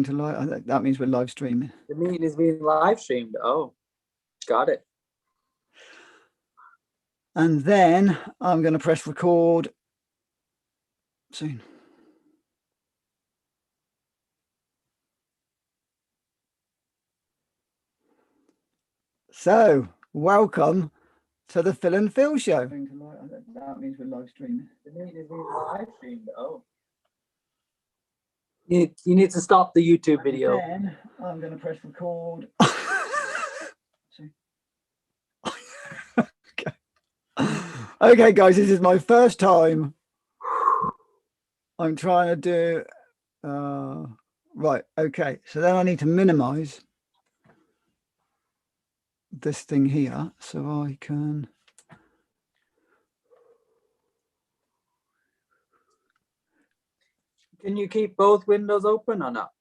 going to live. That means we're live streaming. The meeting is being live streamed. Oh, got it. And then I'm going to press record soon. So, welcome to the Phil and Phil show. That means we're live streaming. The meeting is being live streamed. Oh. You need to stop the YouTube video. Then I'm going to press record. Okay, guys, this is my first time. I'm trying to do right. Okay, so then I need to minimize this thing here so I can. Can you keep both windows open or not?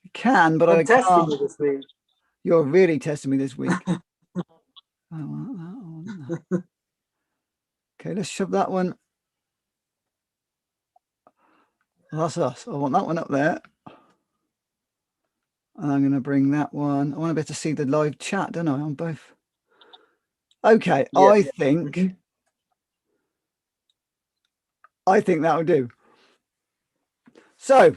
I can, but I testing can't. you this week. You're really testing me this week. I want that one. Okay, let's shove that one. That's us. I want that one up there. And I'm going to bring that one. I want to be able to see the live chat, don't I, on both? Okay, yeah. I think that'll do. So,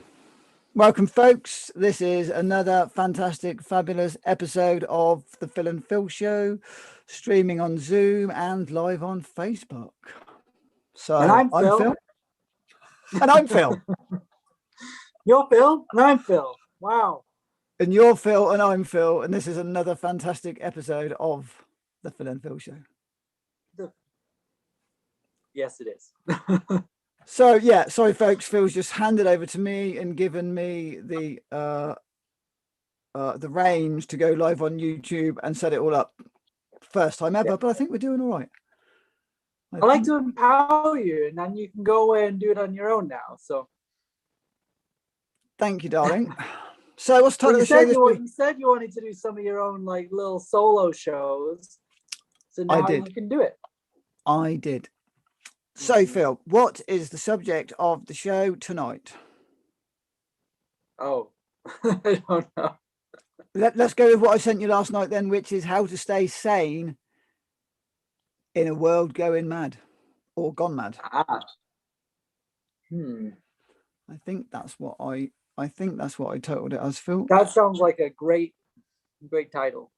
welcome, folks. This is another fantastic, fabulous episode of the Phil and Phil show, streaming on Zoom and live on Facebook. So, and I'm Phil. And I'm Phil. You're Phil, and I'm Phil. Wow. And you're Phil, and I'm Phil, and this is another fantastic episode of the Phil and Phil show. Yes, it is. So, yeah, sorry, folks. Phil's just handed over to me and given me the reins to go live on YouTube and set it all up. First time ever, but I think we're doing all right. I like to empower you, and then you can go away and do it on your own now. So, thank you, darling. So, what's the title of the show this week? You said you wanted to do some of your own, like, little solo shows. So now you can do it. I did. So, Phil, what is the subject of the show tonight? Oh, I don't know. Let's go with what I sent you last night then, which is how to stay sane in a world going mad or gone mad. I think that's what I titled it as, Phil. That sounds like a great title.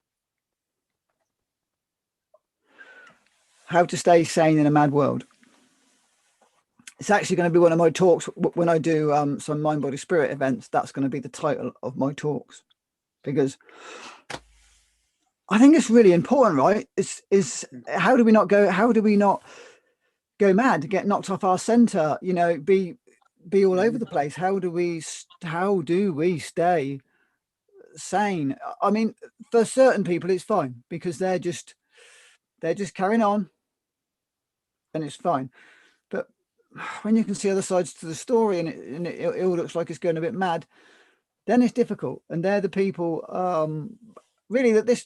How to stay sane in a mad world. It's actually going to be one of my talks when I do some mind, body, spirit events. That's going to be the title of my talks, because I think it's really important, right? Is how do we not go mad, get knocked off our center, be all over the place? How do we stay sane? I mean, for certain people it's fine because they're just carrying on and it's fine. But when you can see other sides to the story and it all looks like it's going a bit mad, then it's difficult. And they're the people really that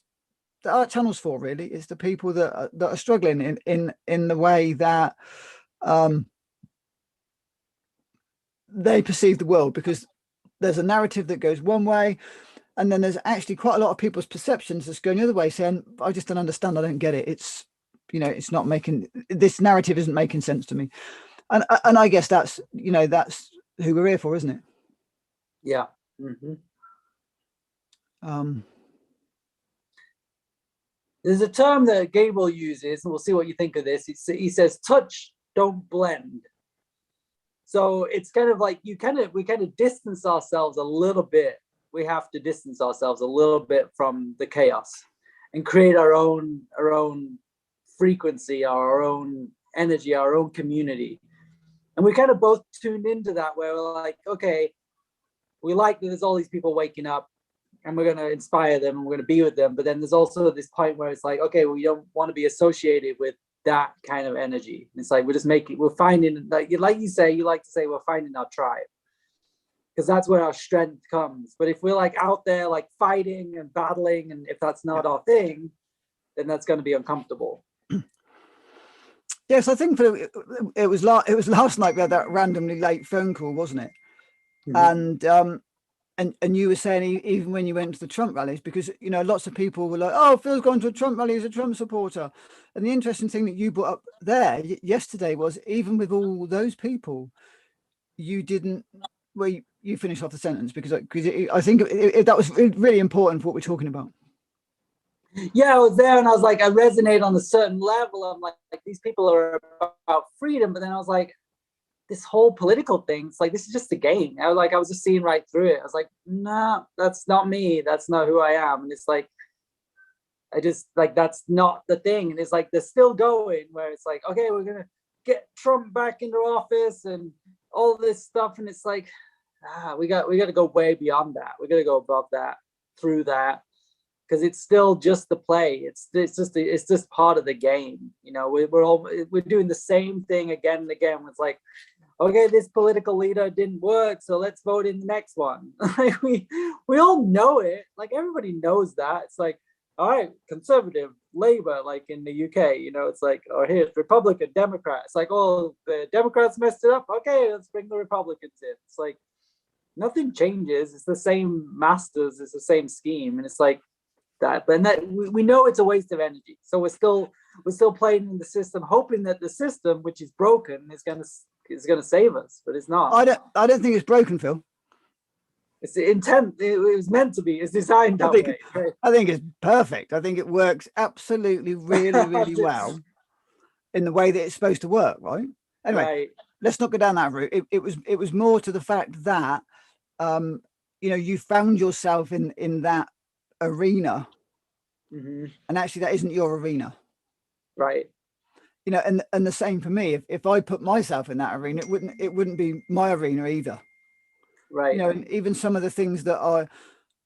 our channel's for. Really, it's the people that are struggling in the way that they perceive the world, because there's a narrative that goes one way, and then there's actually quite a lot of people's perceptions that's going the other way, saying, I just don't understand, I don't get it, it's it's not making, this narrative isn't making sense to me. And I guess that's that's who we're here for, isn't it? Yeah. There's a term that Gabriel uses, and we'll see what you think of this. He says, touch, don't blend. So it's kind of like we kind of distance ourselves a little bit. We have to distance ourselves a little bit from the chaos and create our own frequency, our own energy, our own community. And we kind of both tuned into that, where we're like, okay, we like that there's all these people waking up and we're going to inspire them and we're going to be with them. But then there's also this point where it's like, okay, we don't want to be associated with that kind of energy. It's like, we're finding, like you say, you like to say, we're finding our tribe, because that's where our strength comes. But if we're like out there, like fighting and battling, and if that's not our thing, then that's going to be uncomfortable. Yes, I think it was last night we had that randomly late phone call, wasn't it? And And you were saying even when you went to the Trump rallies, because lots of people were like, "Oh, Phil's gone to a Trump rally, he's a Trump supporter." And the interesting thing that you brought up there yesterday was, even with all those people, you didn't. Well, you finish off the sentence, because I think that was really important for what we're talking about. Yeah, I was there, and I was like, I resonate on a certain level. I'm like these people are about freedom, but then I was like, this whole political thing, it's like, this is just a game. I was just seeing right through it. I was like, nah, that's not me. That's not who I am. And it's like, I just like, that's not the thing. And it's like, they're still going, where it's like, okay, we're gonna get Trump back into office and all this stuff. And it's like, we got to go way beyond that. We got to go above that, through that, because it's still just the play. It's just part of the game. We're doing the same thing again and again. It's like, okay, this political leader didn't work, so let's vote in the next one. Like we all know it. Like everybody knows that. It's like, all right, Conservative, Labour, like in the UK, it's like, oh, here's Republican, Democrat. It's like, oh, the Democrats messed it up. Okay, let's bring the Republicans in. It's like nothing changes. It's the same masters. It's the same scheme, and it's like that. But we know it's a waste of energy. So we're still playing in the system, hoping that the system, which is broken, is gonna save us, but it's not. I don't think it's broken, Phil. It's the intent. It was meant to be. It's designed that way. I think it's perfect. I think it works absolutely, really, really well in the way that it's supposed to work, right? Anyway, right. Let's not go down that route. It was more to the fact that you found yourself in that arena, and actually that isn't your arena, right? And the same for me. If I put myself in that arena, it wouldn't be my arena either, right? And even some of the things that I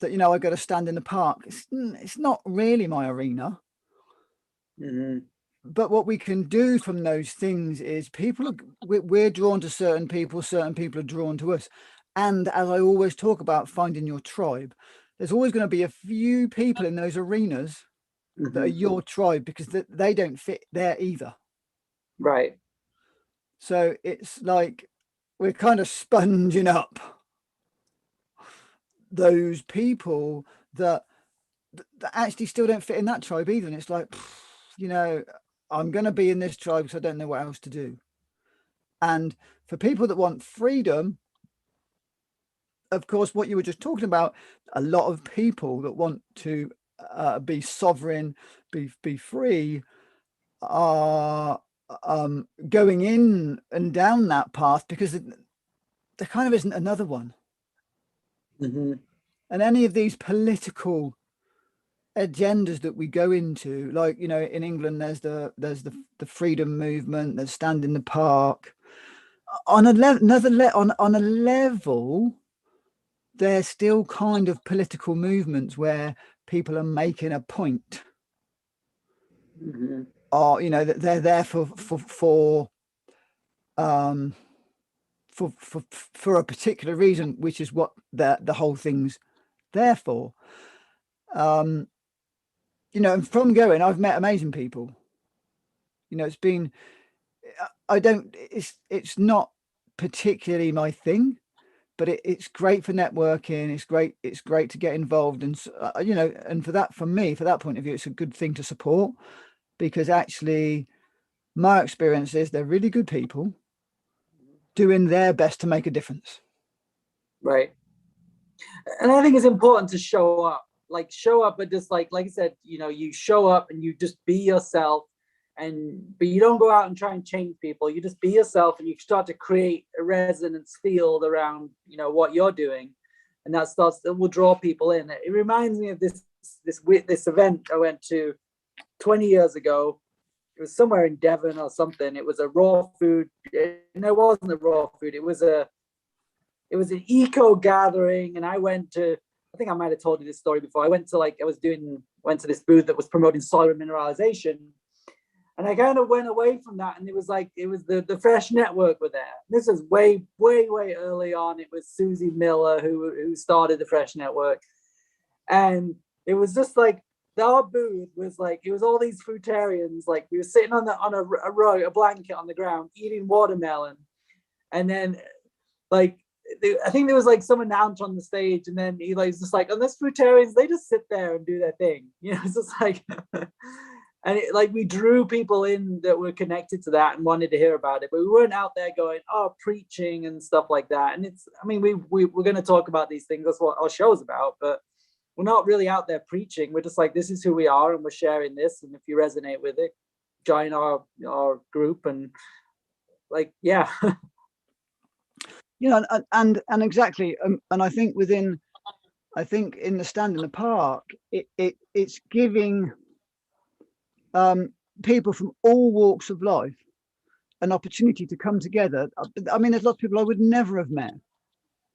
got to stand in the park, it's not really my arena. But what we can do from those things is we're drawn to certain people are drawn to us. And as I always talk about finding your tribe, there's always going to be a few people in those arenas that are your tribe, because they don't fit there either. Right. So it's like we're kind of sponging up those people that actually still don't fit in that tribe either. And it's like, I'm going to be in this tribe because I don't know what else to do. And for people that want freedom, of course, what you were just talking about, a lot of people that want to be sovereign, be free, are going in and down that path because there kind of isn't another one. And any of these political agendas that we go into, like in England, there's the freedom movement, there's Stand in the Park. On a level, they're still kind of political movements where people are making a point. Or that they're there for a particular reason, which is what the whole thing's there for. And from going, I've met amazing people. It's been, it's not particularly my thing, but it's great for networking. It's great to get involved. And, and for that point of view, it's a good thing to support, because actually my experience is they're really good people doing their best to make a difference. Right. And I think it's important to show up, but just like I said, you show up and you just be yourself, but you don't go out and try and change people. You just be yourself, and you start to create a resonance field around, what you're doing. And that will draw people in. It reminds me of this event I went to 20 years ago. It was somewhere in Devon or something. It was a raw food. No, it wasn't a raw food. It was an eco gathering. And I think I might have told you this story before. I went to this booth that was promoting soil mineralization. And I kind of went away from that. And it was the Fresh Network were there. This is way, way, way early on. It was Susie Miller who started the Fresh Network. And it was just like, our booth was like, it was all these fruitarians. Like, we were sitting on a blanket on the ground, eating watermelon. And then like I think there was like some announcer on the stage, and then he like was just like, unless fruitarians, they just sit there and do their thing. It's just like, and like we drew people in that were connected to that and wanted to hear about it, but we weren't out there going, oh, preaching and stuff like that. And it's, I mean, we're going to talk about these things. That's what our show's about, but we're not really out there preaching. We're just like, this is who we are, and we're sharing this. And if you resonate with it, join our group. And like, yeah. And exactly. And I think in the Stand in the Park, it's giving people from all walks of life an opportunity to come together. I mean, there's lots of people I would never have met.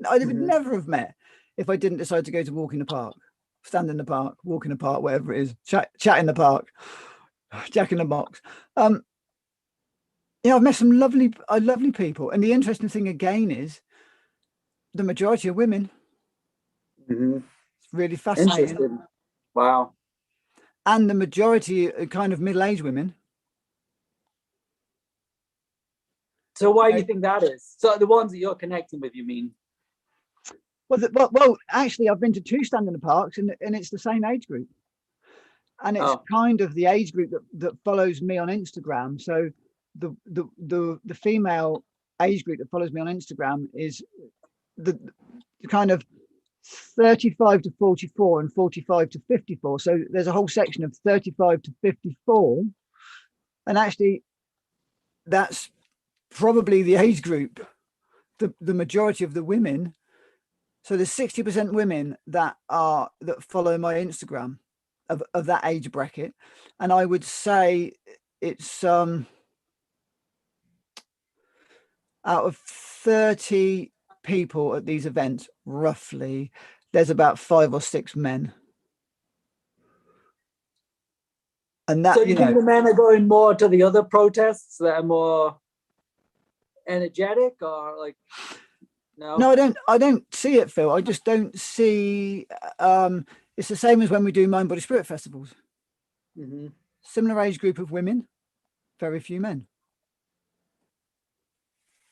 I would never have met if I didn't decide to go to walk in the park, stand in the park, walk in the park, whatever it is, chat in the park, Jack in the Box. I've met some lovely people. And the interesting thing again is the majority of women. It's really fascinating. Wow. And the majority are kind of middle-aged women. So why do you think that is? So the ones that you're connecting with, you mean? Well, actually, I've been to 2 Stand in the Parks, and it's the same age group. And it's kind of the age group that follows me on Instagram. So the female age group that follows me on Instagram is the kind of 35 to 44 and 45 to 54. So there's a whole section of 35 to 54. And actually, that's probably the age group, the majority of the women. So there's 60% women that follow my Instagram of that age bracket. And I would say it's out of 30 people at these events, roughly, there's about 5 or 6 men. And that, so you think the men are going more to the other protests that are more energetic, or like? No, I don't see it, Phil. I just don't see. It's the same as when we do Mind Body Spirit festivals. Similar age group of women, very few men.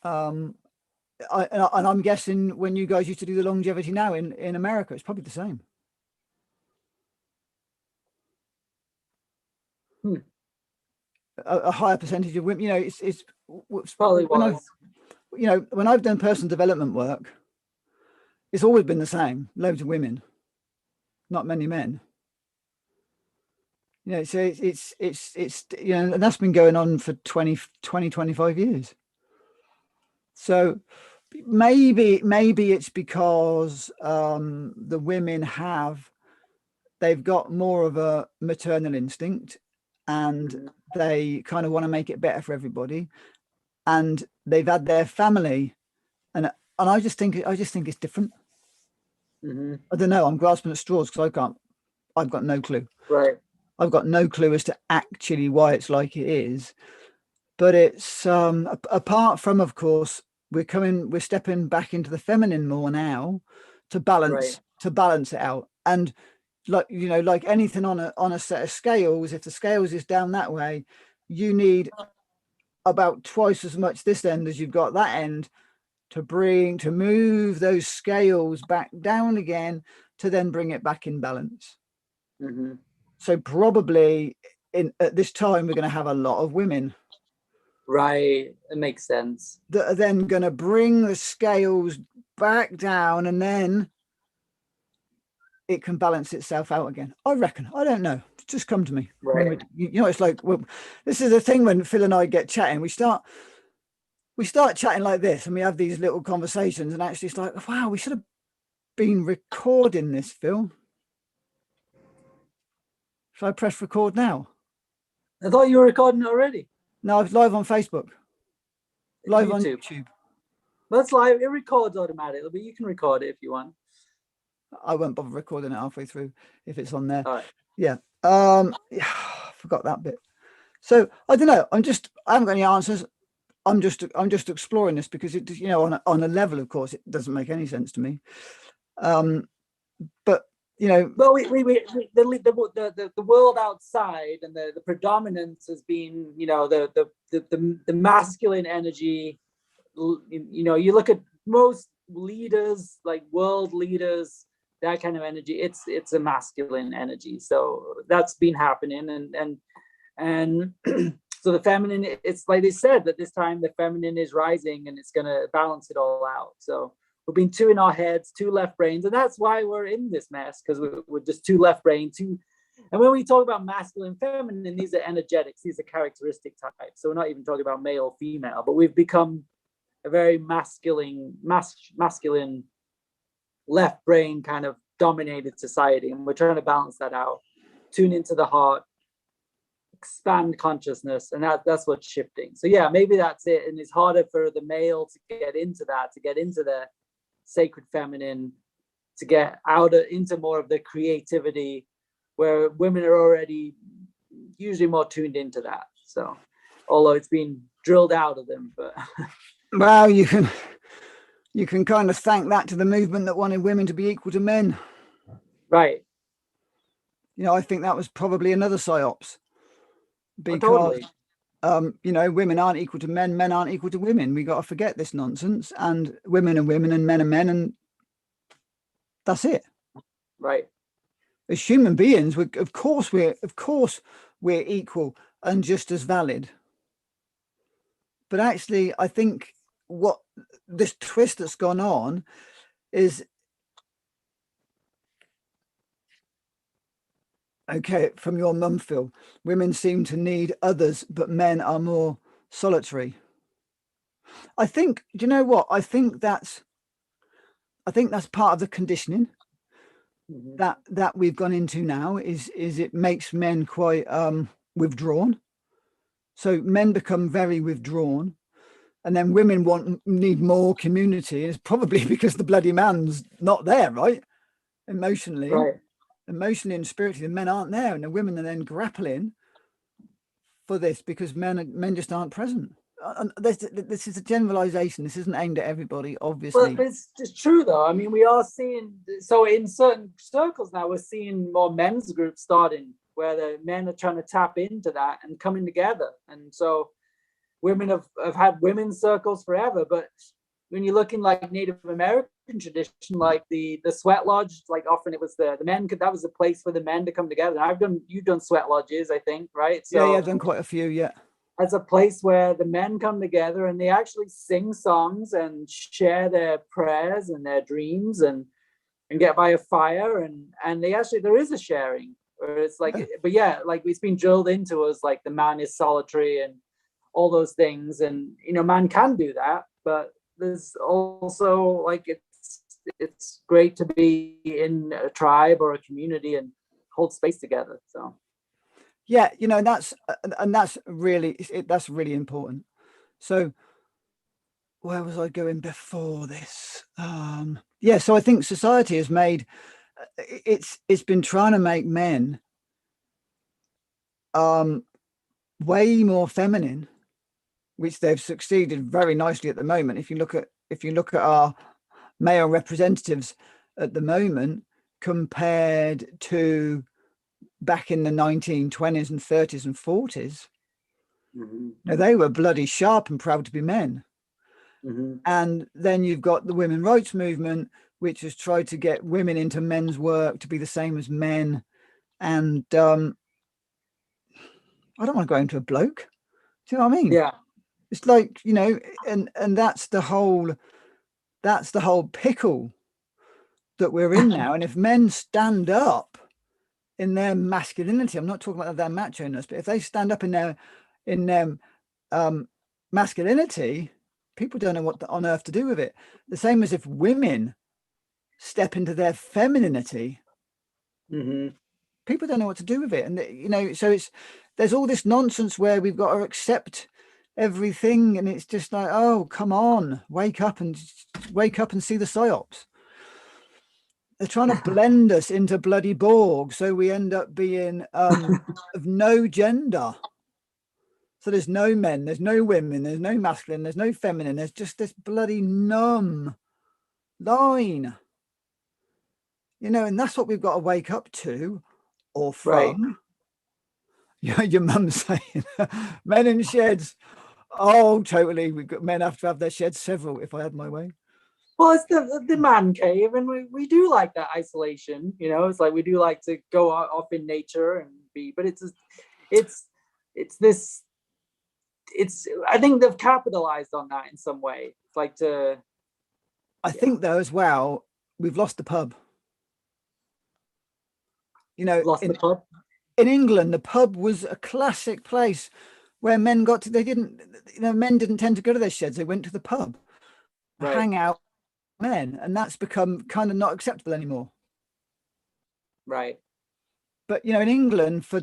And I'm guessing when you guys used to do the longevity now in America, it's probably the same. A higher percentage of women. It's probably when I've done personal development work, it's always been the same. Loads of women, not many men. So it's and that's been going on for 25 years. So maybe it's because the women they've got more of a maternal instinct, and they kind of want to make it better for everybody, and they've had their family, and I just think it's different. I don't know. I'm grasping at straws because I've got no clue. Right. I've got no clue as to actually why it's like it is, but it's apart from, of course, we're stepping back into the feminine more now to balance it out. And like anything on a set of scales, if the scales is down that way, you need about twice as much this end as you've got that end to move those scales back down again to then bring it back in balance. So probably at this time we're going to have a lot of women. Right, it makes sense. That are then going to bring the scales back down, and then it can balance itself out again. I reckon. I don't know. It's just come to me. Right. It's like, well, this is the thing when Phil and I get chatting. We start chatting like this, and we have these little conversations, and actually it's like, wow, we should have been recording this, Phil. Should I press record now? I thought you were recording it already. No, it's live on Facebook. Live on YouTube. That's live. It records automatically, but you can record it if you want. I won't bother recording it halfway through if it's on there. All right. Yeah. I forgot that bit. So I don't know. I haven't got any answers. I'm just exploring this because it, on a level, of course, it doesn't make any sense to me. But well, the world outside and the predominance has been, the masculine energy. You look at most leaders, like world leaders, that kind of energy, it's a masculine energy. So that's been happening, and so the feminine, it's like they said that this time the feminine is rising and it's going to balance it all out. So we've been two in our heads, two left brains, and that's why we're in this mess, because we're just two left brain, two. And when we talk about masculine, feminine, these are energetics, these are characteristic types. So we're not even talking about male, female, but we've become a very masculine left brain kind of dominated society, and we're trying to balance that out, tune into the heart, expand consciousness, and that's what's shifting. So yeah, maybe that's it. And it's harder for the male to get into that, to get into the sacred feminine, to get out into more of the creativity, where women are already usually more tuned into that. So although it's been drilled out of them, but well, you can kind of thank that to the movement that wanted women to be equal to men. Right. You know, I think that was probably another psyops, because totally. you know, women aren't equal to men, men aren't equal to women. We got to forget this nonsense, and women are women and men are men, and that's it. Right. As human beings, of course we're equal and just as valid. But actually, I think what this twist that's gone on is, okay, from your mum, Phil, women seem to need others, but men are more solitary. I think, do you know what? I think that's part of the conditioning that we've gone into now, is it makes men quite withdrawn. So men become very withdrawn, and then women need more community. And it's probably because the bloody man's not there, right? Emotionally and spiritually, the men aren't there, and the women are then grappling for this because men just aren't present. This is a generalization. This isn't aimed at everybody, obviously. But it's true though. I mean, we are seeing, so in certain circles now, we're seeing more men's groups starting, where the men are trying to tap into that and coming together. And so women have had women's circles forever, but when you look in like Native American tradition, like the sweat lodge, like often it was the men that was a place for the men to come together. And you've done sweat lodges, I think, right? So yeah, I've done quite a few, yeah. As a place where the men come together and they actually sing songs and share their prayers and their dreams and get by a fire, and they actually, there is a sharing where it's like, but yeah, like it's been drilled into us, like the man is solitary and all those things. And, you know, man can do that, but there's also like, it's great to be in a tribe or a community and hold space together. So yeah, you know, that's really important. So where was I going before this? Yeah, so I think society has made, it's been trying to make men way more feminine, which they've succeeded very nicely at the moment. If you look at our male representatives at the moment compared to back in the 1920s and 30s and 40s, now they were bloody sharp and proud to be men. And then you've got the women's rights movement, which has tried to get women into men's work to be the same as men. And I don't want to go into a bloke. Do you know what I mean? Yeah. It's like, you know, and that's the whole pickle that we're in now. And if men stand up in their masculinity, I'm not talking about their macho-ness, but if they stand up in their masculinity, people don't know what on earth to do with it. The same as if women step into their femininity, people don't know what to do with it. And, you know, so there's all this nonsense where we've got to accept everything, and it's just like, oh, come on, wake up and see the psyops. They're trying to blend us into bloody Borg, so we end up being of no gender. So there's no men, there's no women, there's no masculine, there's no feminine. There's just this bloody numb line, you know, and that's what we've got to wake up to, or from. Right. Your mum's saying men in sheds. Oh, totally. Men have to have their sheds, several, if I had my way. Well, it's the man cave, and we do like that isolation. You know, it's like we do like to go off in nature and be, but it's this. It's I think they've capitalized on that in some way. It's like to I think though as well, we've lost the pub. You know, lost the pub. in England, the pub was a classic place where men got to, they didn't, you know, men didn't tend to go to their sheds. They went to the pub, Right. hang out men, and that's become kind of not acceptable anymore. Right. But, you know, in England for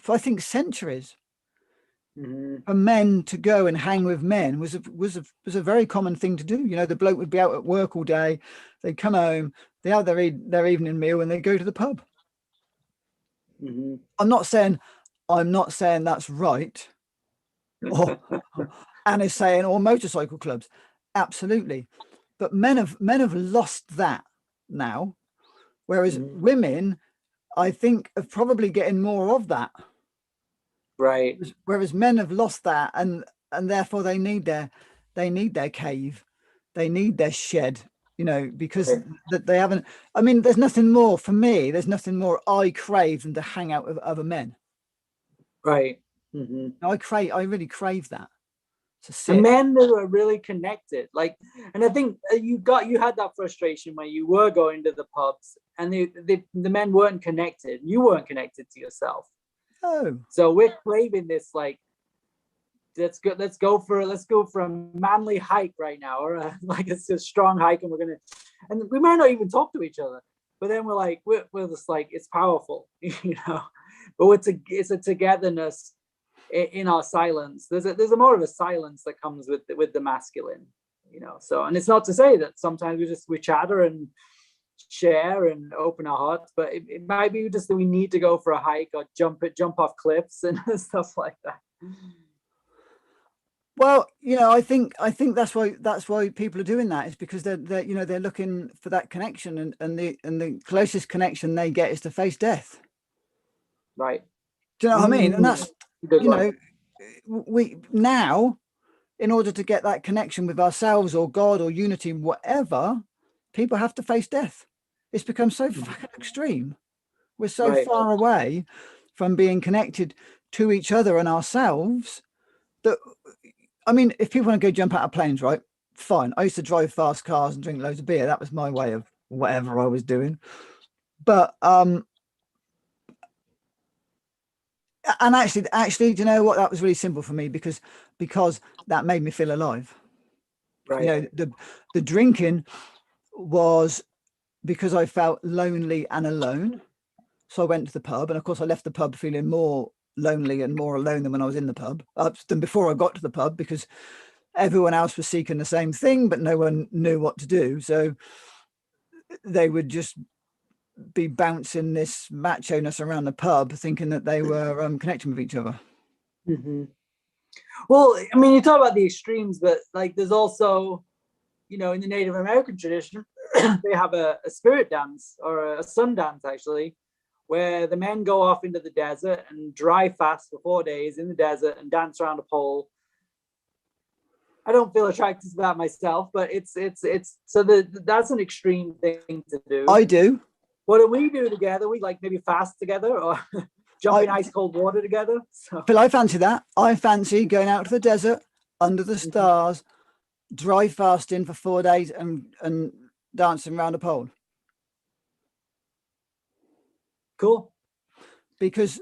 I think centuries, for men to go and hang with men was a very common thing to do. You know, the bloke would be out at work all day, they'd come home, they have their evening meal, and they go to the pub. I'm not saying that's right. Or Anne is saying, or motorcycle clubs, absolutely. But men have lost that now, whereas women, I think, are probably getting more of that. Right. Whereas men have lost that, and therefore they need their cave, they need their shed, you know, because that they haven't. I mean, there's nothing more for me. There's nothing more I crave than to hang out with other men. Right. I really crave that. And men who are really connected, like, and I think you had that frustration when you were going to the pubs and the men weren't connected. You weren't connected to yourself. Oh. So we're craving this, like, let's go for a manly hike right now, or like it's a strong hike, and we might not even talk to each other, but then we're like, we're just like, it's powerful, you know. But it's a togetherness in our silence. There's a more of a silence that comes with the masculine, you know. So, and it's not to say that sometimes we chatter and share and open our hearts, but it might be just that we need to go for a hike or jump off cliffs and stuff like that. Well, you know, I think that's why people are doing that, is because they're you know, they're looking for that connection, and the closest connection they get is to face death. Right. Do you know what I mean? And that's, you know, we now, in order to get that connection with ourselves or God or unity, whatever, people have to face death. It's become so fucking extreme. We're so far away from being connected to each other and ourselves that, I mean, if people want to go jump out of planes, right? Fine. I used to drive fast cars and drink loads of beer. That was my way of whatever I was doing. But and actually, do you know what? That was really simple for me because that made me feel alive. Right. You know, the drinking was because I felt lonely and alone. So I went to the pub, and of course I left the pub feeling more lonely and more alone than when I was in the pub, than before I got to the pub, because everyone else was seeking the same thing, but no one knew what to do. So they would just be bouncing this macho-ness around the pub, thinking that they were connecting with each other. Well, I mean, you talk about the extremes, but like there's also, you know, in the Native American tradition, they have a spirit dance, or a sun dance actually, where the men go off into the desert and dry fast for 4 days in the desert and dance around a pole. I don't feel attracted to that myself, but it's so that's an extreme thing to do. I do. What do we do together? We like maybe fast together or jump in ice cold water together. So. Phil, I fancy that. I fancy going out to the desert under the stars, dry fasting for 4 days and dancing around a pole. Cool. Because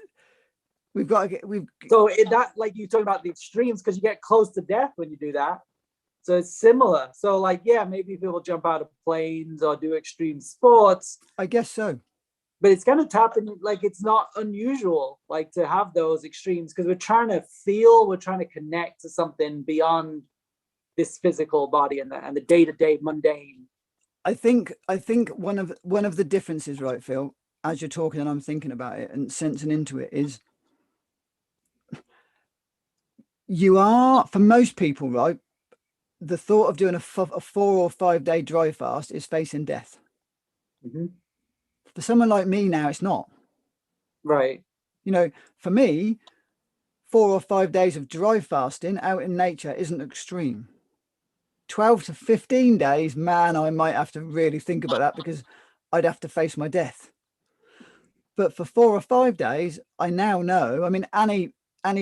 so that, like, you talking about the extremes, because you get close to death when you do that. So it's similar. So like, yeah, maybe people jump out of planes or do extreme sports. I guess so. But it's kind of tapping, like, it's not unusual, like, to have those extremes, because we're trying to connect to something beyond this physical body and the day-to-day mundane. I think one of the differences, right, Phil, as you're talking and I'm thinking about it and sensing into it, is you are, for most people, right, the thought of doing a 4 or 5 day dry fast is facing death. For someone like me now, it's not. Right. You know, for me, 4 or 5 days of dry fasting out in nature isn't extreme. 12 to 15 days, man, I might have to really think about that, because I'd have to face my death. But for 4 or 5 days, I now know. I mean, Annie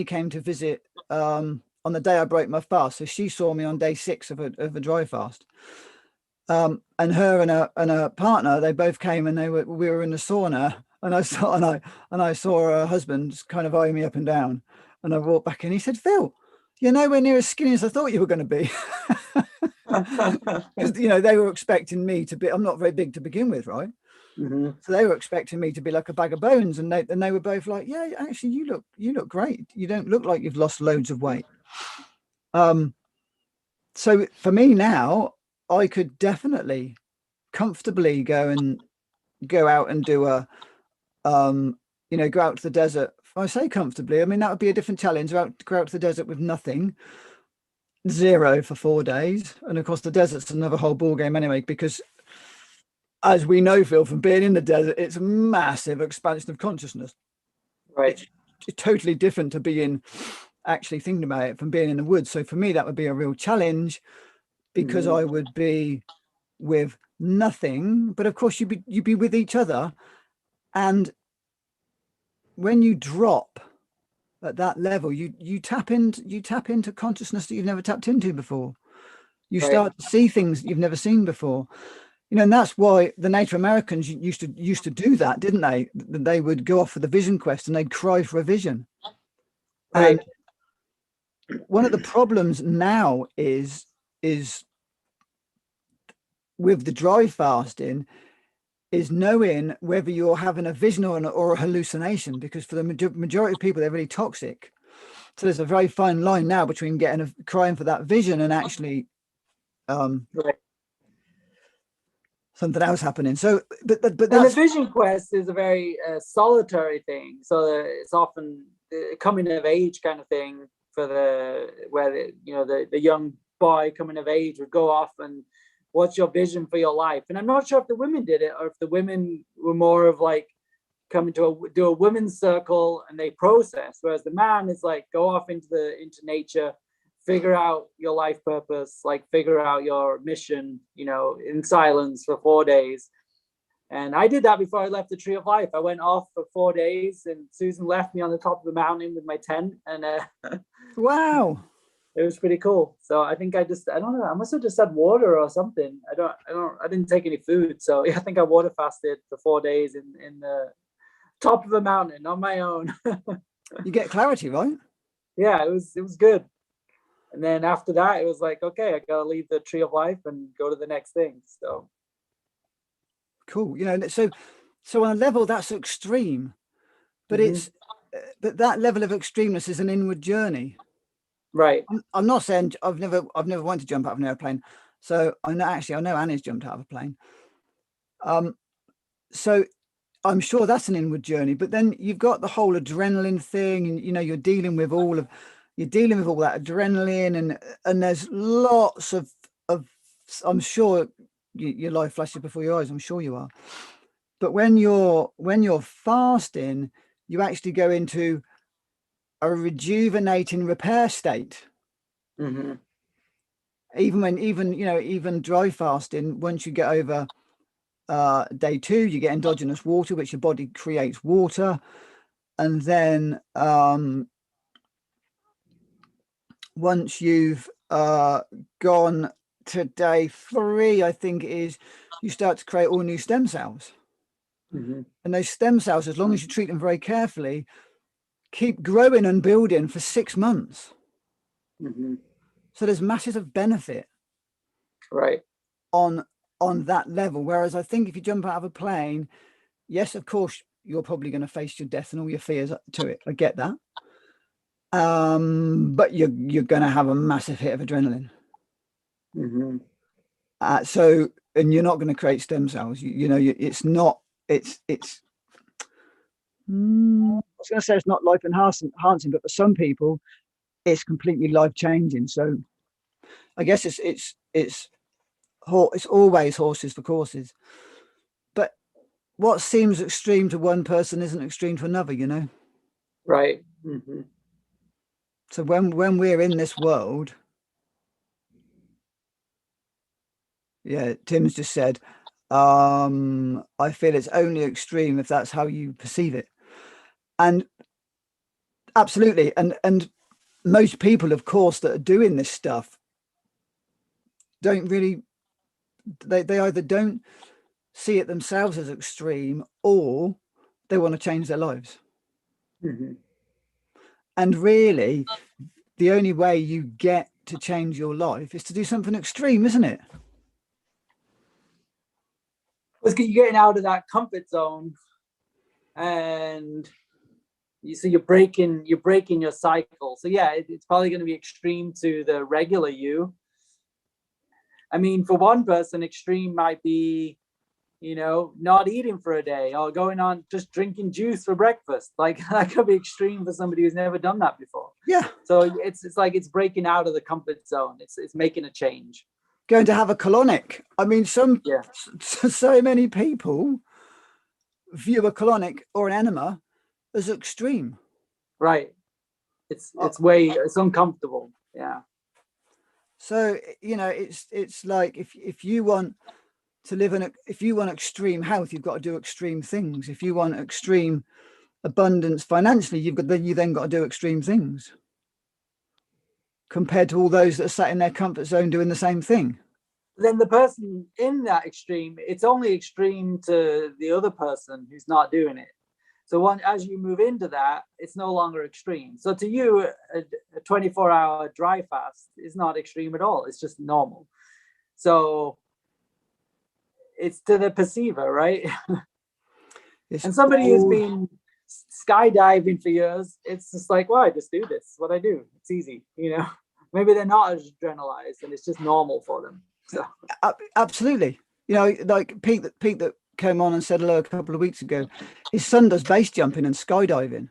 came to visit on the day I broke my fast, so she saw me on day 6 of a dry fast. And her and her partner, they both came, and we were in the sauna, and I saw her husband kind of eyeing me up and down, and I walked back in. He said, "Phil, you're nowhere near as skinny as I thought you were going to be." Because they were expecting me to be. I'm not very big to begin with, right? Mm-hmm. So they were expecting me to be like a bag of bones, and they were both like, "Yeah, actually, you look great. You don't look like you've lost loads of weight." So for me now, I could definitely comfortably go out and do a go out to the desert. If I say comfortably, I mean that would be a different challenge. Go out to the desert with nothing, zero for 4 days, and of course the desert's another whole ball game anyway, because as we know, Phil, from being in the desert, it's a massive expansion of consciousness. Right. It's totally different to being actually thinking about it from being in the woods. So for me, that would be a real challenge, because Mhm. I would be with nothing, but of course you'd be with each other. And when you drop at that level, you tap into consciousness that you've never tapped into before. You Right. start to see things that you've never seen before. And that's why the Native Americans used to do that, didn't they? They would go off for the vision quest, and they'd cry for a vision. Right. And one of the problems now is with the dry fasting is knowing whether you're having a vision or a hallucination, because for the majority of people, they're really toxic. So there's a very fine line now between crying for that vision and actually Right. something else happening. So, but And the that's vision quest is a very solitary thing. So it's often the coming of age kind of thing for the young boy coming of age would go off and what's your vision for your life? And I'm not sure if the women did it or if the women were more of like coming to do a women's circle and they process, whereas the man is like go off into nature, figure out your life purpose, like figure out your mission, in silence for 4 days. And I did that before I left the Tree of Life. I went off for 4 days, and Susan left me on the top of the mountain with my tent, and wow. it was pretty cool. So I think I don't know, I must have just had water or something. I didn't take any food. So yeah, I think I water fasted for 4 days in the top of a mountain on my own. You get clarity, right? Yeah, it was good. And then after that, it was like, okay, I gotta leave the Tree of Life and go to the next thing. So Cool. So on a level that's extreme, but Mhm. but that level of extremeness is an inward journey. Right. I'm not saying I've never wanted to jump out of an airplane. So I know Annie's jumped out of a plane. So I'm sure that's an inward journey, but then you've got the whole adrenaline thing, and you're dealing with all that adrenaline, and there's lots of I'm sure your life flashes before your eyes. I'm sure you are. But when you're fasting, you actually go into a rejuvenating repair state. Mm-hmm. Even dry fasting, once you get over day 2, you get endogenous water, which your body creates water. And then once you've gone to day 3, I think it is, you start to create all new stem cells. Mm-hmm. And those stem cells, as long as you treat them very carefully, keep growing and building for 6 months. Mm-hmm. So there's massive benefit Right. on that level. Whereas I think if you jump out of a plane, yes, of course, you're probably going to face your death and all your fears to it. I get that. But you're going to have a massive hit of adrenaline. Mm-hmm. And you're not going to create stem cells. It's not. I was going to say it's not life enhancing, but for some people, it's completely life changing. So I guess it's always horses for courses. But what seems extreme to one person isn't extreme to another, Right. Mm-hmm. So when we're in this world, Yeah, Tim's just said, I feel it's only extreme if that's how you perceive it. And absolutely. And most people, of course, that are doing this stuff don't really, they either don't see it themselves as extreme, or they want to change their lives. Mm-hmm. And really, the only way you get to change your life is to do something extreme, isn't it? Because you're getting out of that comfort zone, and you're breaking your cycle. So yeah, it's probably going to be extreme to the regular you. I mean, for one person, extreme might be, not eating for a day, or going on just drinking juice for breakfast. Like that could be extreme for somebody who's never done that before. Yeah. So it's like it's breaking out of the comfort zone. It's making a change. Going to have a colonic. I mean, so many people view a colonic or an enema as extreme. Right. It's uncomfortable. Yeah. So, it's like if you want to live if you want extreme health, you've got to do extreme things. If you want extreme abundance financially, you then got to do extreme things, compared to all those that are sat in their comfort zone doing the same thing. Then the person in that extreme, it's only extreme to the other person who's not doing it. So as you move into that, it's no longer extreme. So to you, a 24-hour dry fast is not extreme at all. It's just normal. So it's to the perceiver, right? And somebody who's been skydiving for years, it's just like, well, I just do this. It's what I do. It's easy, Maybe they're not as adrenalized, and it's just normal for them. So absolutely, like Pete that came on and said hello a couple of weeks ago. His son does base jumping and skydiving.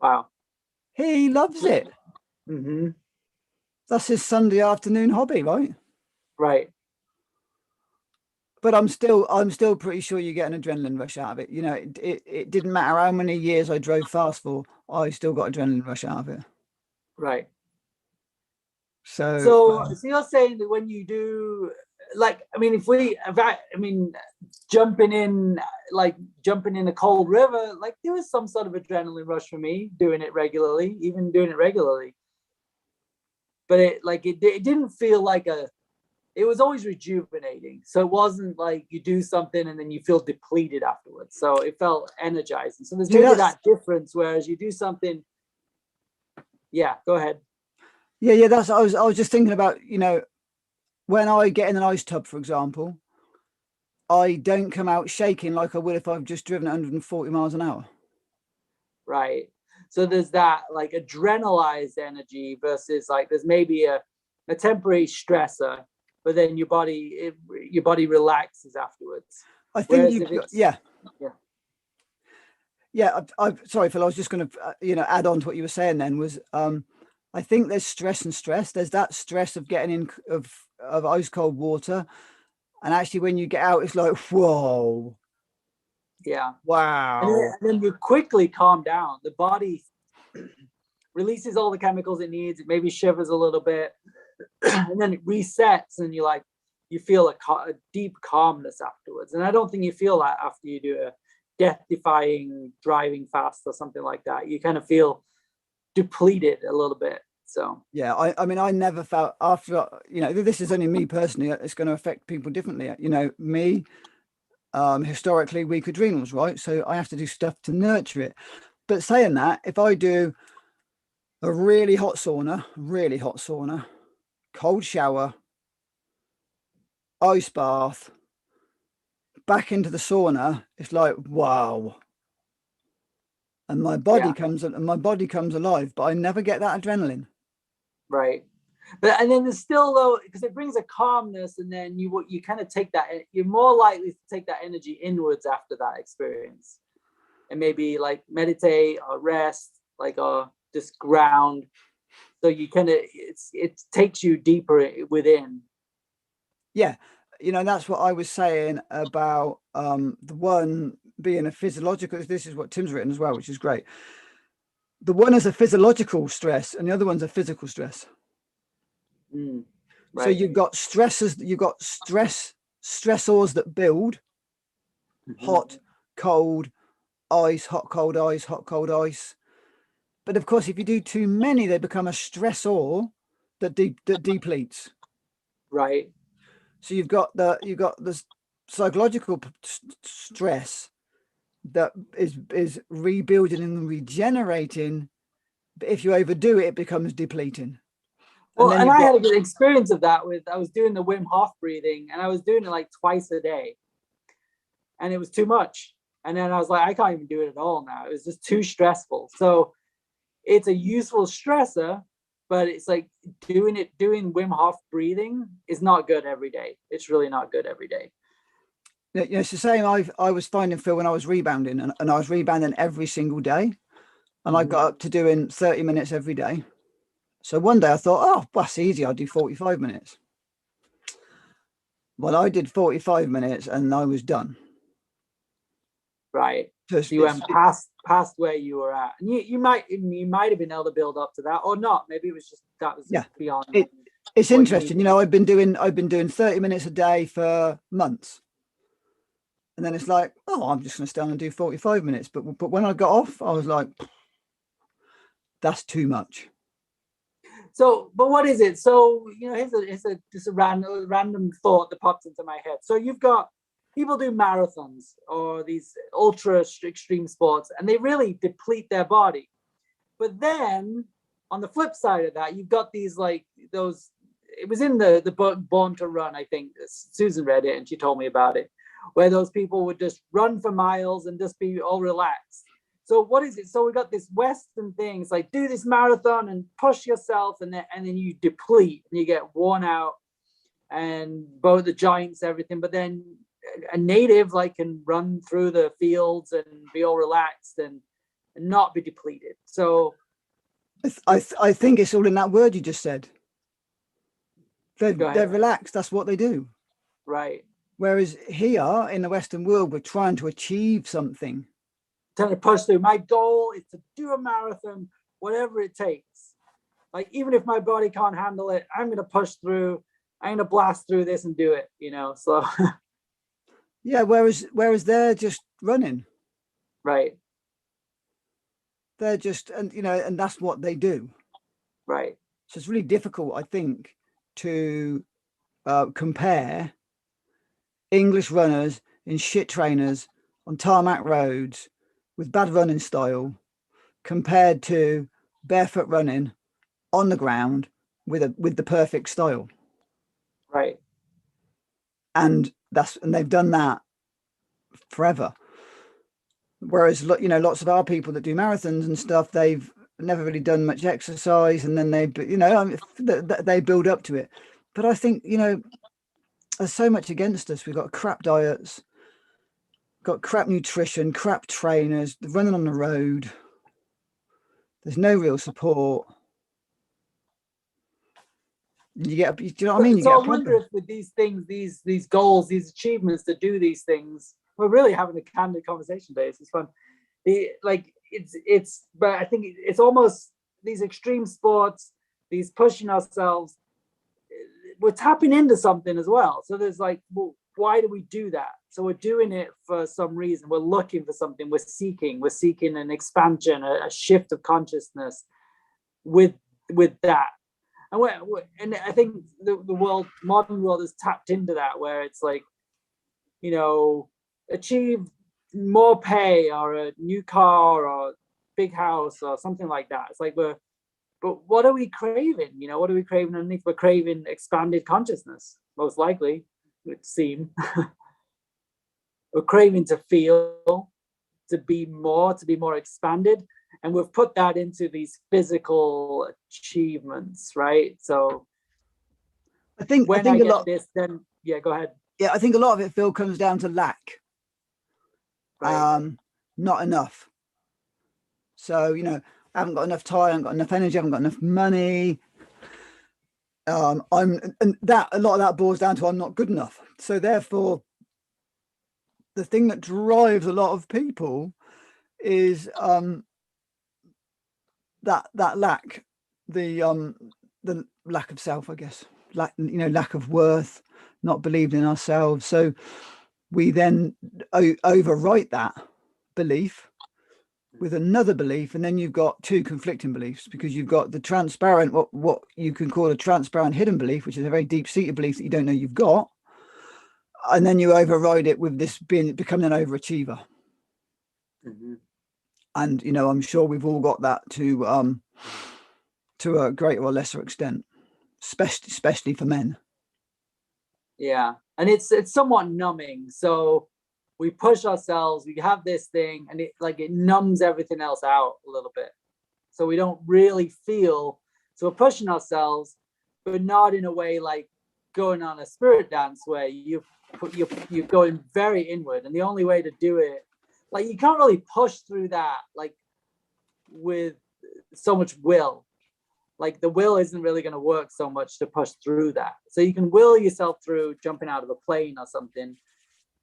Wow, he loves it. Mm-hmm. That's his Sunday afternoon hobby, right? Right. But I'm still pretty sure you get an adrenaline rush out of it. It didn't matter how many years I drove fast for, I still got adrenaline rush out of it. Right. So you're saying that when you do, jumping in a cold river, like there was some sort of adrenaline rush for me doing it regularly, but it didn't feel like it was always rejuvenating. So it wasn't like you do something and then you feel depleted afterwards. So it felt energizing. So there's maybe that difference, whereas you do something. Yeah, go ahead. Yeah. I was just thinking about, when I get in an ice tub, for example, I don't come out shaking like I would if I've just driven 140 miles an hour. Right. So there's that like adrenalized energy versus like there's maybe a temporary stressor, but then your body relaxes afterwards. I think I'm sorry, Phil. I was just going to add on to what you were saying. Then was I think there's stress and stress. There's that stress of getting in of ice cold water, and actually when you get out, it's like whoa. Yeah. Wow. And then you quickly calm down. The body releases all the chemicals it needs. It maybe shivers a little bit, and then it resets, and you feel a deep calmness afterwards. And I don't think you feel that after you do a death-defying driving fast or something like that. You kind of feel depleted a little bit. So yeah, I mean, I never felt after, this is only me personally. It's going to affect people differently. Me, historically weak adrenals, right? So I have to do stuff to nurture it. But saying that, if I do a really hot sauna, cold shower, ice bath, back into the sauna, it's like wow. And my body comes alive, but I never get that adrenaline. Right. And then there's still though, because it brings a calmness, and then you kind of take that, you're more likely to take that energy inwards after that experience, and maybe like meditate or rest, or just ground. So you kind of, it takes you deeper within. Yeah. That's what I was saying about the one being a physiological, this is what Tim's written as well, which is great. The one is a physiological stress and the other one's a physical stress. Right. So you've got stress stressors that build, hot, cold, ice, hot, cold, ice, hot, cold, ice. But of course, if you do too many, they become a stressor that depletes. Right. So you've got the psychological stress that is rebuilding and regenerating. But if you overdo it, it becomes depleting. Well, and I got, had a good experience of that with, I was doing the Wim Hof breathing, and I was doing it like twice a day, and it was too much. And then I was like, I can't even do it at all now. It was just too stressful. So it's a useful stressor, but it's like doing Wim Hof breathing is not good every day. It's really not good every day. Yeah, it's the same. I was finding, Phil, when I was rebounding, and I was rebounding every single day, and I got up to doing 30 minutes every day. So one day I thought, oh, that's easy. I'll do 45 minutes. Well, I did 45 minutes and I was done. Right. Just, so you went past where you were at, and you might have been able to build up to that, or not. Maybe it was just that was beyond. It's interesting, you know. I've been doing 30 minutes a day for months, and then it's like, oh, I'm just going to stay on and do 45 minutes. But when I got off, I was like, that's too much. So, but what is it? So, you know, here's a random thought that pops into my head. So you've got people do marathons or these ultra extreme sports, and they really deplete their body. But then on the flip side of that, you've got these like those, it was in the book Born to Run, I think Susan read it and she told me about it, where those people would just run for miles and just be all relaxed. So what is it? So we got this Western things like do this marathon and push yourself, and then you deplete and you get worn out and both the joints, everything. But then a native like can run through the fields and be all relaxed and not be depleted. So I think it's all in that word you just said. They're relaxed. That's what they do. Right. Whereas here in the Western world, we're trying to achieve something. Trying to push through. My goal is to do a marathon, whatever it takes. Like, even if my body can't handle it, I'm going to push through. I'm going to blast through this and do it, you know? So. Yeah. Whereas they're just running. Right. They're just, and, you know, and that's what they do. Right. So it's really difficult, I think, to compare English runners in shit trainers on tarmac roads with bad running style compared to barefoot running on the ground with the perfect style. Right. And they've done that forever. Whereas, you know, lots of our people that do marathons and stuff, they've never really done much exercise, and then they build up to it. But I think, you know, there's so much against us. We've got crap diets, got crap nutrition, crap trainers, running on the road. There's no real support. Do you know what I mean? So I wonder if with these things, these goals, these achievements to do these things, we're really having a candid conversation today. It's fun. But I think it's almost these extreme sports, these pushing ourselves, we're tapping into something as well. So there's like, well, why do we do that? So we're doing it for some reason. We're looking for something. We're seeking an expansion, a shift of consciousness with that. And I think the modern world has tapped into that, where it's like, you know, achieve more pay or a new car or big house or something like that. It's like but what are we craving? You know, what are we craving underneath? We're craving expanded consciousness, most likely, it would seem. We're craving to feel, to be more expanded. And we've put that into these physical achievements, right? So I think I get this, then go ahead. Yeah, I think a lot of it, Phil, comes down to lack. Right. Not enough. So, you know, I haven't got enough time, I haven't got enough energy, I haven't got enough money. A lot of that boils down to I'm not good enough. So therefore, the thing that drives a lot of people is that lack, the lack of self, I guess. lack of worth, not believing in ourselves. So we then overwrite that belief with another belief, and then you've got two conflicting beliefs, because you've got the transparent, what you can call a transparent hidden belief, which is a very deep-seated belief that you don't know you've got, and then you override it with this becoming an overachiever. And I'm sure we've all got that to a greater or lesser extent, especially for men. Yeah, and it's somewhat numbing. So we push ourselves, we have this thing, and it numbs everything else out a little bit. So we don't really feel. So we're pushing ourselves, but not in a way like going on a spirit dance where you're going very inward, and the only way to do it, like, you can't really push through that like with so much will. Like, the will isn't really going to work so much to push through that. So you can will yourself through jumping out of a plane or something,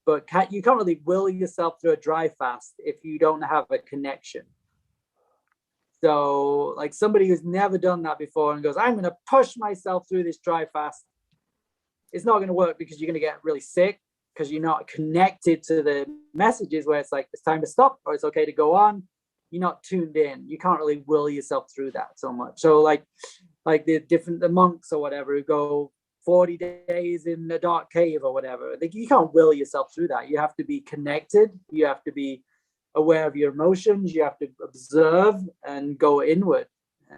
but you can't really will yourself through a dry fast if you don't have a connection. So like somebody who's never done that before and goes, I'm going to push myself through this dry fast, it's not going to work, because you're going to get really sick, because you're not connected to the messages where it's like, it's time to stop, or it's okay to go on. You're not tuned in. You can't really will yourself through that so much. So like the monks or whatever who go 40 days in a dark cave or whatever, like, you can't will yourself through that. You have to be connected. You have to be aware of your emotions. You have to observe and go inward.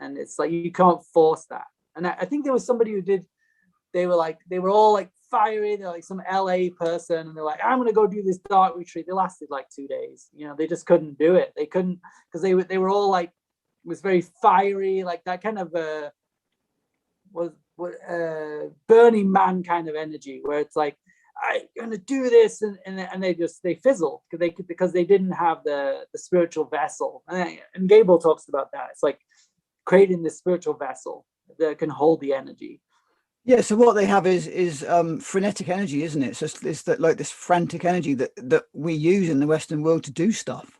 And it's like, you can't force that. And I think there was somebody who did, they were all like fiery. They're like some LA person, and they're like, I'm gonna go do this dark retreat. They lasted like 2 days. They just couldn't do it. They couldn't, because they were all like, it was very fiery, like that kind of Burning Man kind of energy, where it's like, I'm gonna do this, and they fizzled because they didn't have the spiritual vessel. And Gable talks about that. It's like creating this spiritual vessel that can hold the energy. Yeah, so what they have is frenetic energy, isn't it? So it's that, like, this frantic energy that we use in the Western world to do stuff.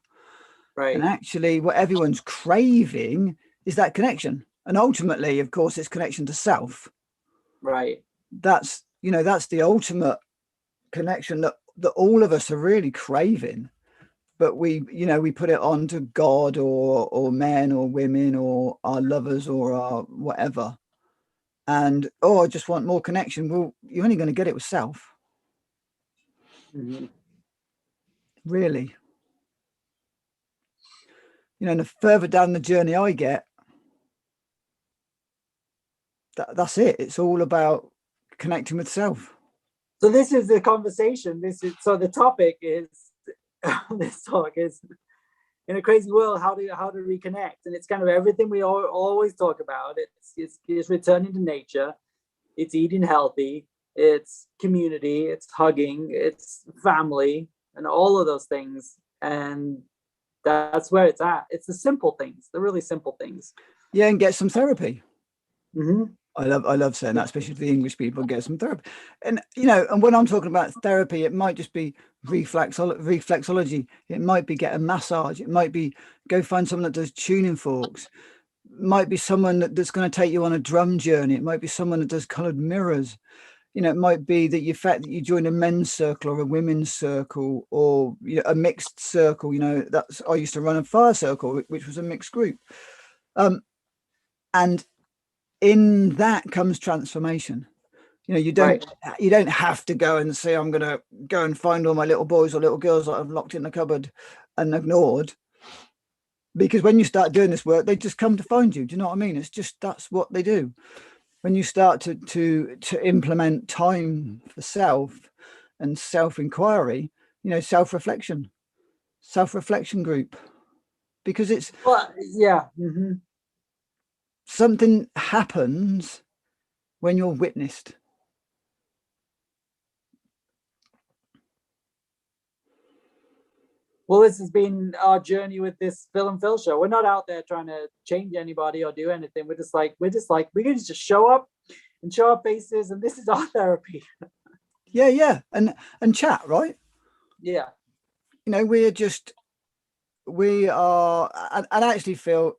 Right. And actually, what everyone's craving is that connection. And ultimately, of course, it's connection to self. Right. That's the ultimate connection that all of us are really craving. But we put it on to God or men or women or our lovers or our whatever. And I just want more connection. Well, you're only going to get it with self. Mm-hmm. Really. And the further down the journey I get, that's it. It's all about connecting with self. So this is the conversation. So the topic is this talk is, in a crazy world, how to reconnect. And it's kind of everything we always talk about. It's returning to nature. It's eating healthy. It's community. It's hugging. It's family, and all of those things. And that's where it's at. It's the simple things, the really simple things. Yeah, and get some therapy. Mm-hmm. I love saying that, especially to the English people, get some therapy. And and when I'm talking about therapy, it might just be reflexology. It might be get a massage. It might be go find someone that does tuning forks. It might be someone that's going to take you on a drum journey. It might be someone that does colored mirrors. It might be that you join a men's circle or a women's circle, or a mixed circle. I used to run a fire circle, which was a mixed group. And in that comes transformation. You don't have to go and say, I'm going to go and find all my little boys or little girls that I've locked in the cupboard and ignored. Because when you start doing this work, they just come to find you. Do you know what I mean? It's just, that's what they do. When you start to implement time for self and self-inquiry, self-reflection group, because it's Mm-hmm. Something happens when you're witnessed. Well, this has been our journey with this Phil and Phil show. We're not out there trying to change anybody or do anything. We can just show up and show our faces, and this is our therapy. Yeah, and chat, right? Yeah. We are, and actually, Phil,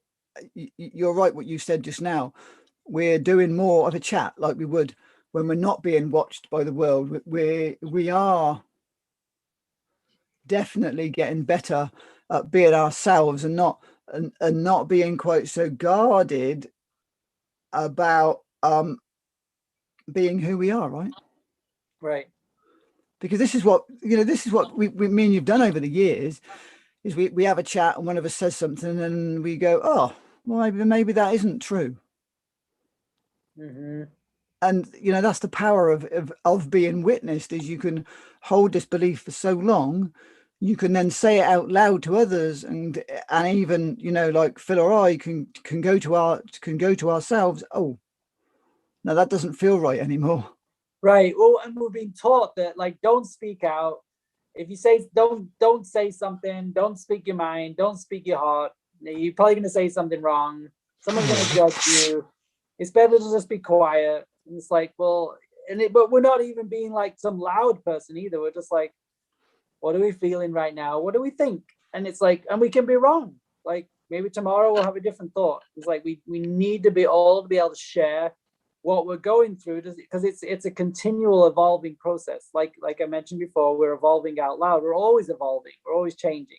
you're right what you said just now. We're doing more of a chat like we would when we're not being watched by the world, we are definitely getting better at being ourselves and not being quite so guarded about being who we are, right? Right. Because this is what we me and you've done over the years, is we have a chat and one of us says something and we go, oh, well, maybe that isn't true. Mm-hmm. And that's the power of being witnessed, is you can hold this belief for so long, you can then say it out loud to others, and even like Phil or I can go to ourselves, oh, no, that doesn't feel right anymore. Right. Well, and we're being taught that, like, don't speak out. If you say don't say something, don't speak your mind, don't speak your heart. You're probably going to say something wrong. Someone's going to judge you. It's better to just be quiet. And it's like, well, but we're not even being like some loud person either. We're just like, what are we feeling right now? What do we think? And it's like, and we can be wrong. Like, maybe tomorrow we'll have a different thought. It's like we need to be able to share what we're going through, because it's a continual evolving process. Like I mentioned before, we're evolving out loud. We're always evolving. We're always changing.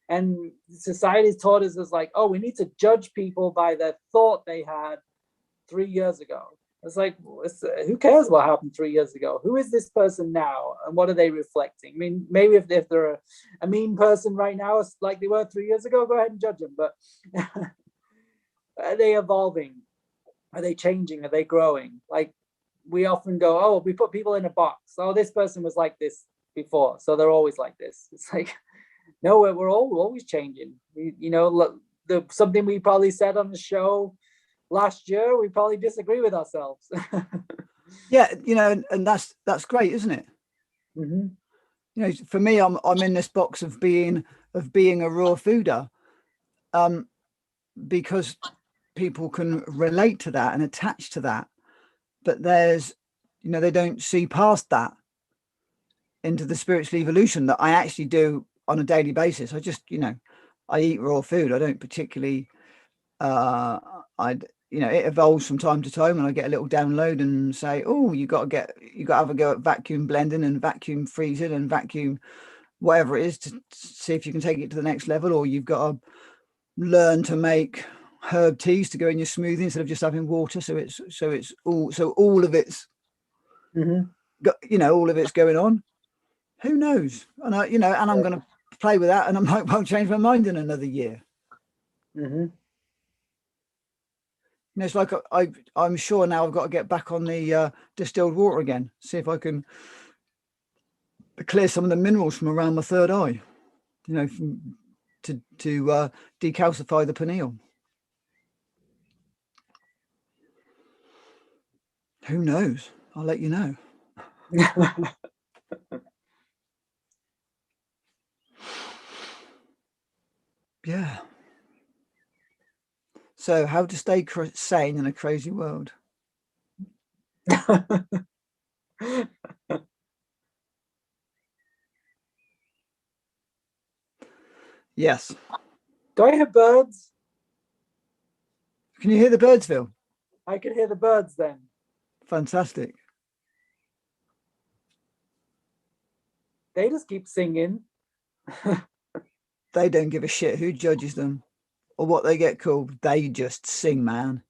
And society's taught us is like, oh, we need to judge people by the thought they had 3 years ago. It's like, who cares what happened 3 years ago? Who is this person now, and what are they reflecting? I mean, maybe if they're a mean person right now, like they were 3 years ago, go ahead and judge them. But are they evolving? Are they changing? Are they growing? Like, we often go, oh, we put people in a box. Oh, this person was like this before, so they're always like this. It's like, no, we're always changing. Something we probably said on the show last year, we probably disagree with ourselves. Yeah, and that's great, isn't it? Mm-hmm. For me, I'm in this box of being a raw fooder, because people can relate to that and attach to that, but there's they don't see past that into the spiritual evolution that I actually do on a daily basis. I just I eat raw food. I don't particularly it evolves from time to time, and I get a little download and say, oh, you got to have a go at vacuum blending and vacuum freezing and vacuum whatever it is to see if you can take it to the next level, or you've got to learn to make herb teas to go in your smoothie instead of just having water. So all of it's all of it's going on. Who knows? And and I'm going to play with that, and I might well change my mind in another year. Mm-hmm. It's like I'm sure now I've got to get back on the distilled water again, see if I can clear some of the minerals from around my third eye, to decalcify the pineal. Who knows? I'll let you know. Yeah. So, how to stay sane in a crazy world? Yes. Do I hear birds? Can you hear the birds, Phil? I can hear the birds then. Fantastic. They just keep singing. They don't give a shit who judges them or what they get called. They just sing, man.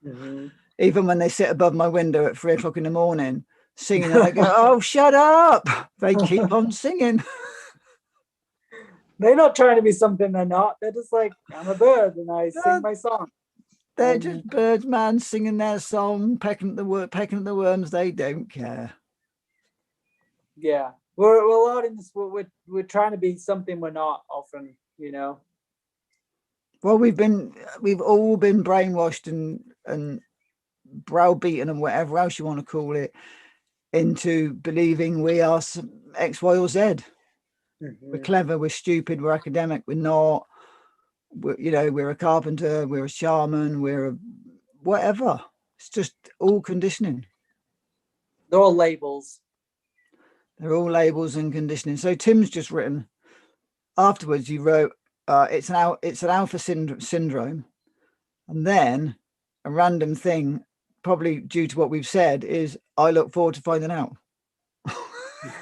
Mm-hmm. Even when they sit above my window at 3 o'clock in the morning singing, and I go, oh, shut up. They keep on singing. They're not trying to be something they're not. They're just like, I'm a bird and I sing my song. They're just birds, man, singing their song, pecking at the worms. They don't care. Yeah, we're a lot in this. We're trying to be something we're not often, Well, we've all been brainwashed and browbeaten and whatever else you want to call it into believing we are X, Y, or Z. Mm-hmm. We're clever, we're stupid, we're academic, we're not. We're a carpenter, we're a shaman, we're a whatever. It's just all conditioning. They're all labels. They're all labels and conditioning. So Tim's just written afterwards. He wrote, "It's an alpha syndrome," and then a random thing probably due to what we've said, is I look forward to finding out.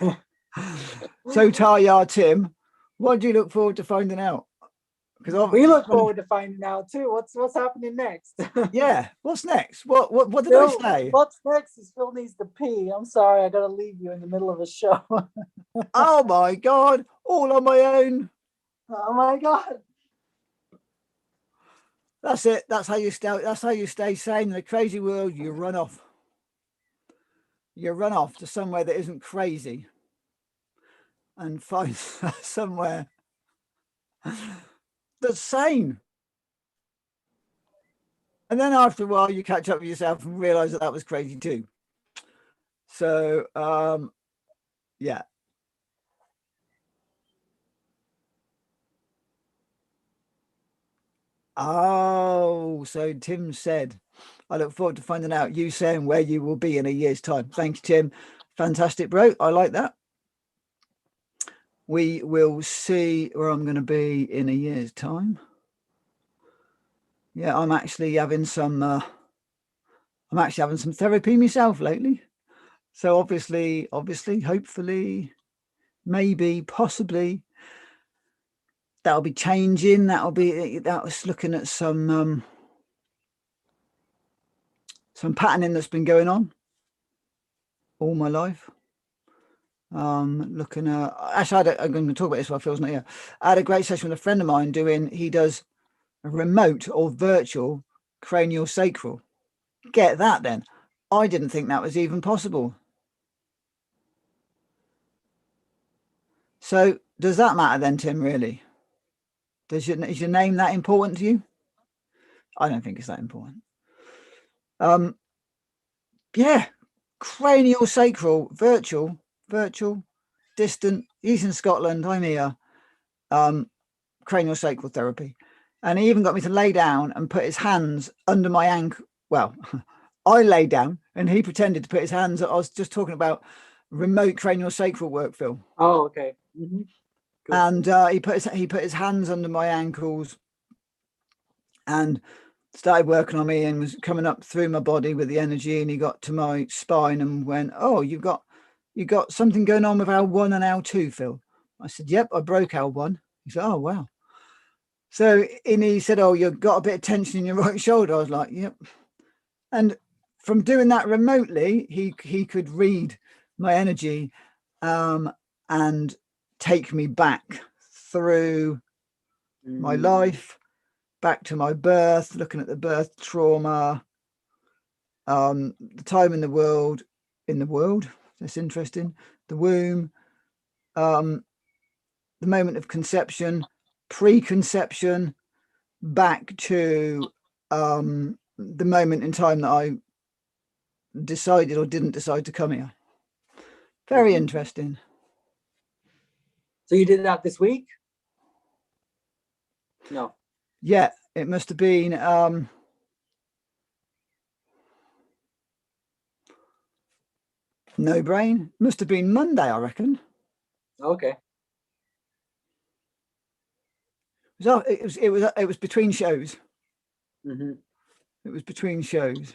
So Taryar, Tim, what do you look forward to finding out? Because we look forward to finding out too. What's happening next? Yeah, what's next? What did Phil, I say? what's next is Phil needs to pee. I'm sorry, I gotta leave you in the middle of a show. Oh my God, all on my own. Oh my God. That's it. That's how you stay sane in the crazy world. You run off. You run off to somewhere that isn't crazy and find somewhere that's sane. And then after a while, you catch up with yourself and realize that was crazy too. So, yeah. Oh, so Tim said, I look forward to finding out, you saying where you will be in a year's time. Thanks, Tim. Fantastic, bro. I like that. We will see where I'm going to be in a year's time. Yeah, I'm actually having some therapy myself lately. So obviously, hopefully, maybe, possibly, that'll be changing. That was looking at some patterning that's been going on all my life. Looking at, actually, I'm going to talk about this while Phil's not here. I had a great session with a friend of mine he does a remote or virtual cranial sacral. Get that then. I didn't think that was even possible. So does that matter then, Tim, really? Is your name that important to you? I don't think it's that important. Yeah, cranial sacral, virtual, distant. He's in Scotland, I'm here. Cranial sacral therapy. And he even got me to lay down and put his hands under my ankle. Well, I lay down and he pretended to put his hands. I was just talking about remote cranial sacral work, Phil. Oh, okay. Mm-hmm. And he put his hands under my ankles and started working on me and was coming up through my body with the energy. And he got to my spine and went, "Oh, you got something going on with L1 and L2, Phil." I said, "Yep, I broke L1." He said, "Oh, wow." So, and he said, "Oh, you've got a bit of tension in your right shoulder." I was like, "Yep." And from doing that remotely, he could read my energy and take me back through my life, back to my birth, looking at the birth trauma, the time in the world, that's interesting, the womb, the moment of conception, preconception, back to the moment in time that I decided or didn't decide to come here. Very interesting. So you did that this week? No. Yeah, it must have been no brain. Must have been Monday, I reckon. Okay. It was between shows. Mm-hmm. It was between shows.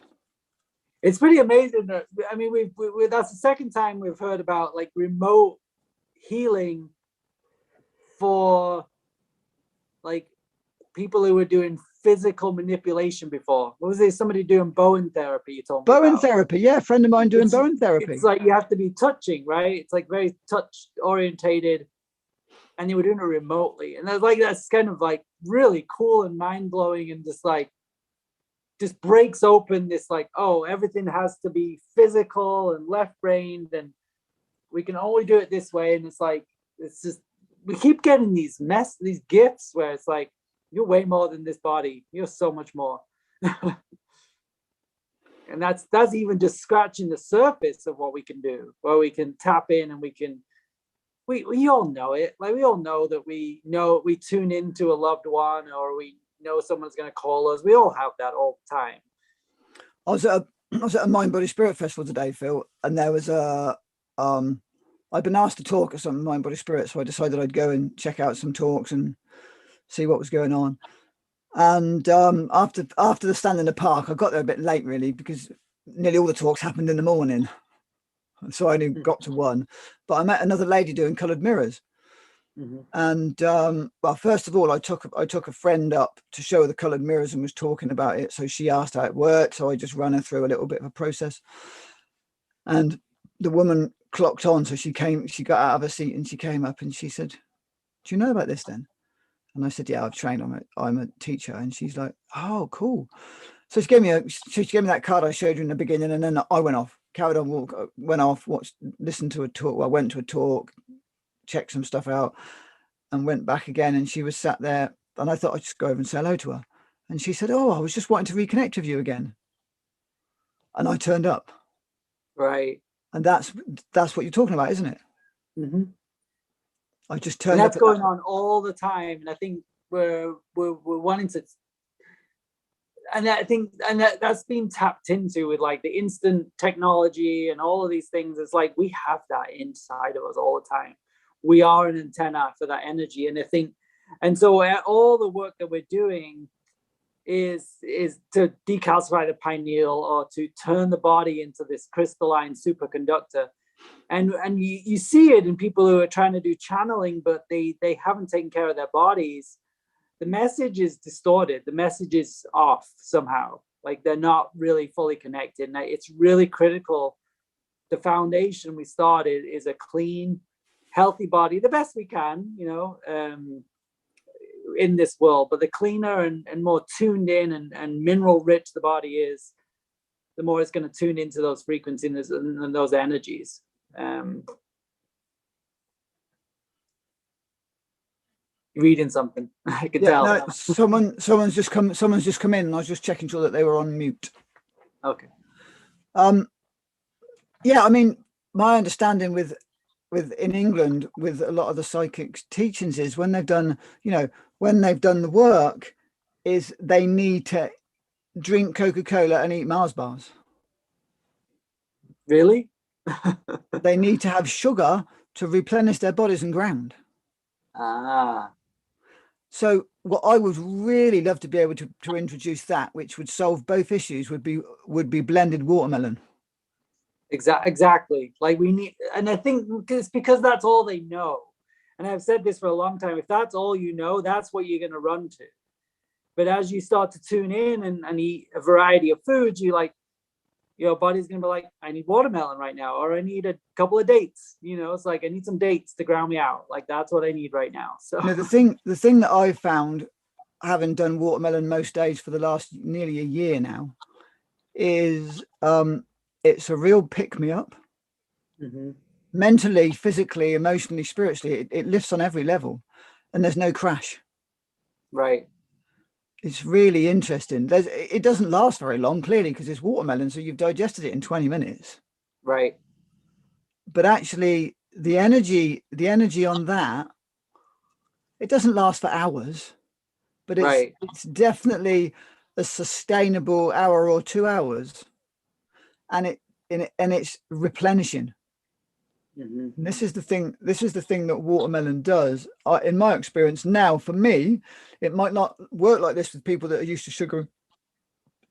It's pretty amazing. I mean, we that's the second time we've heard about like remote healing for like people who were doing physical manipulation before. What was it? Somebody doing Bowen therapy, you told me Bowen about. therapy, yeah, a friend of mine doing Bowen therapy. It's like you have to be touching, right? It's like very touch orientated, and you were doing it remotely. And that's kind of like really cool and mind blowing, and just breaks open this like, oh, everything has to be physical and left brained, and we can only do it this way. And it's like, it's just, we keep getting these gifts where it's like, you're way more than this body. You're so much more. And that's even just scratching the surface of what we can do, where we can tap in and we all know it. Like we all know that we tune into a loved one, or we know someone's going to call us. We all have that all the time. I was at a Mind Body Spirit festival today, Phil, and there was I'd been asked to talk at some Mind Body Spirit, so I decided I'd go and check out some talks and see what was going on. And after the stand in the park, I got there a bit late really, because nearly all the talks happened in the morning, so I only got to one. But I met another lady doing coloured mirrors. And well, first of all, I took a friend up to show her the coloured mirrors and was talking about it. So she asked how it worked. So I just ran her through a little bit of a process. And the woman clocked on. So she got out of her seat and she came up and she said, "Do you know about this then?" And I said, "Yeah, I've trained. I'm a teacher." And she's like, "Oh, cool." So she gave me that card I showed you in the beginning, and then I went off, carried on, went off, listened to a talk. Well, I went to a talk, checked some stuff out, and went back again. And she was sat there, and I thought I'd just go over and say hello to her. And she said, "Oh, I was just wanting to reconnect with you again." And I turned up. Right. And that's what you're talking about, isn't it? I just turned and that's up. going on all the time. And I think we're wanting to, and I think, and that's been tapped into with like the instant technology and all of these things. It's like we have that inside of us all the time. We are an antenna for that energy. And I think, and so all the work that we're doing is to decalcify the pineal, or to turn the body into this crystalline superconductor. And you see it in people who are trying to do channeling, but they haven't taken care of their bodies. The message is distorted. The message is off somehow. Like they're not really fully connected. And it's really critical. The foundation we started is a clean, healthy body, the best we can, in this world. But the cleaner and more tuned in and mineral rich the body is, the more it's going to tune into those frequencies and those energies. Reading something, I can tell. No, someone's just come in, and I was just checking sure that they were on mute. Okay. Yeah, I mean, my understanding with in England with a lot of the psychic teachings is when they've done the work, is they need to drink Coca-Cola and eat Mars bars. Really? They need to have sugar to replenish their bodies and ground. So what I would really love to be able to introduce that, which would solve both issues, would be blended watermelon. Exactly. Like we need, and I think it's because that's all they know. And I've said this for a long time. If that's all you know, that's what you're going to run to. But as you start to tune in and eat a variety of foods, your body's going to be like, I need watermelon right now, or I need a couple of dates. It's like, I need some dates to ground me out. Like, that's what I need right now. So the thing that I've found, having done watermelon most days for the last nearly a year now, is it's a real pick-me-up. Mentally, physically, emotionally, spiritually. It lifts on every level, and there's no crash. Right. It's really interesting. It doesn't last very long, clearly, because it's watermelon, so you've digested it in 20 minutes. Right. But actually, the energy on that, it doesn't last for hours, but it's definitely a sustainable hour or 2 hours, and it's replenishing. And this is the thing that watermelon does, in my experience. Now, for me, it might not work like this with people that are used to sugar,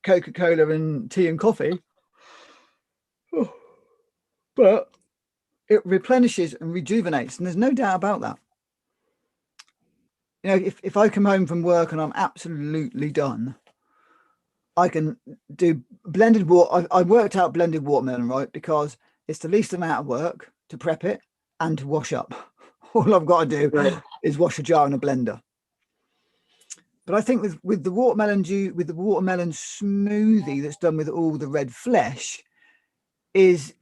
Coca-Cola and tea and coffee, but it replenishes and rejuvenates, and there's no doubt about that. If I come home from work and I'm absolutely done, I can do blended water. I worked out blended watermelon, right? Because it's the least amount of work to prep it and to wash up. All I've got to do is wash a jar in a blender. But I think with the watermelon watermelon smoothie that's done with all the red flesh, it's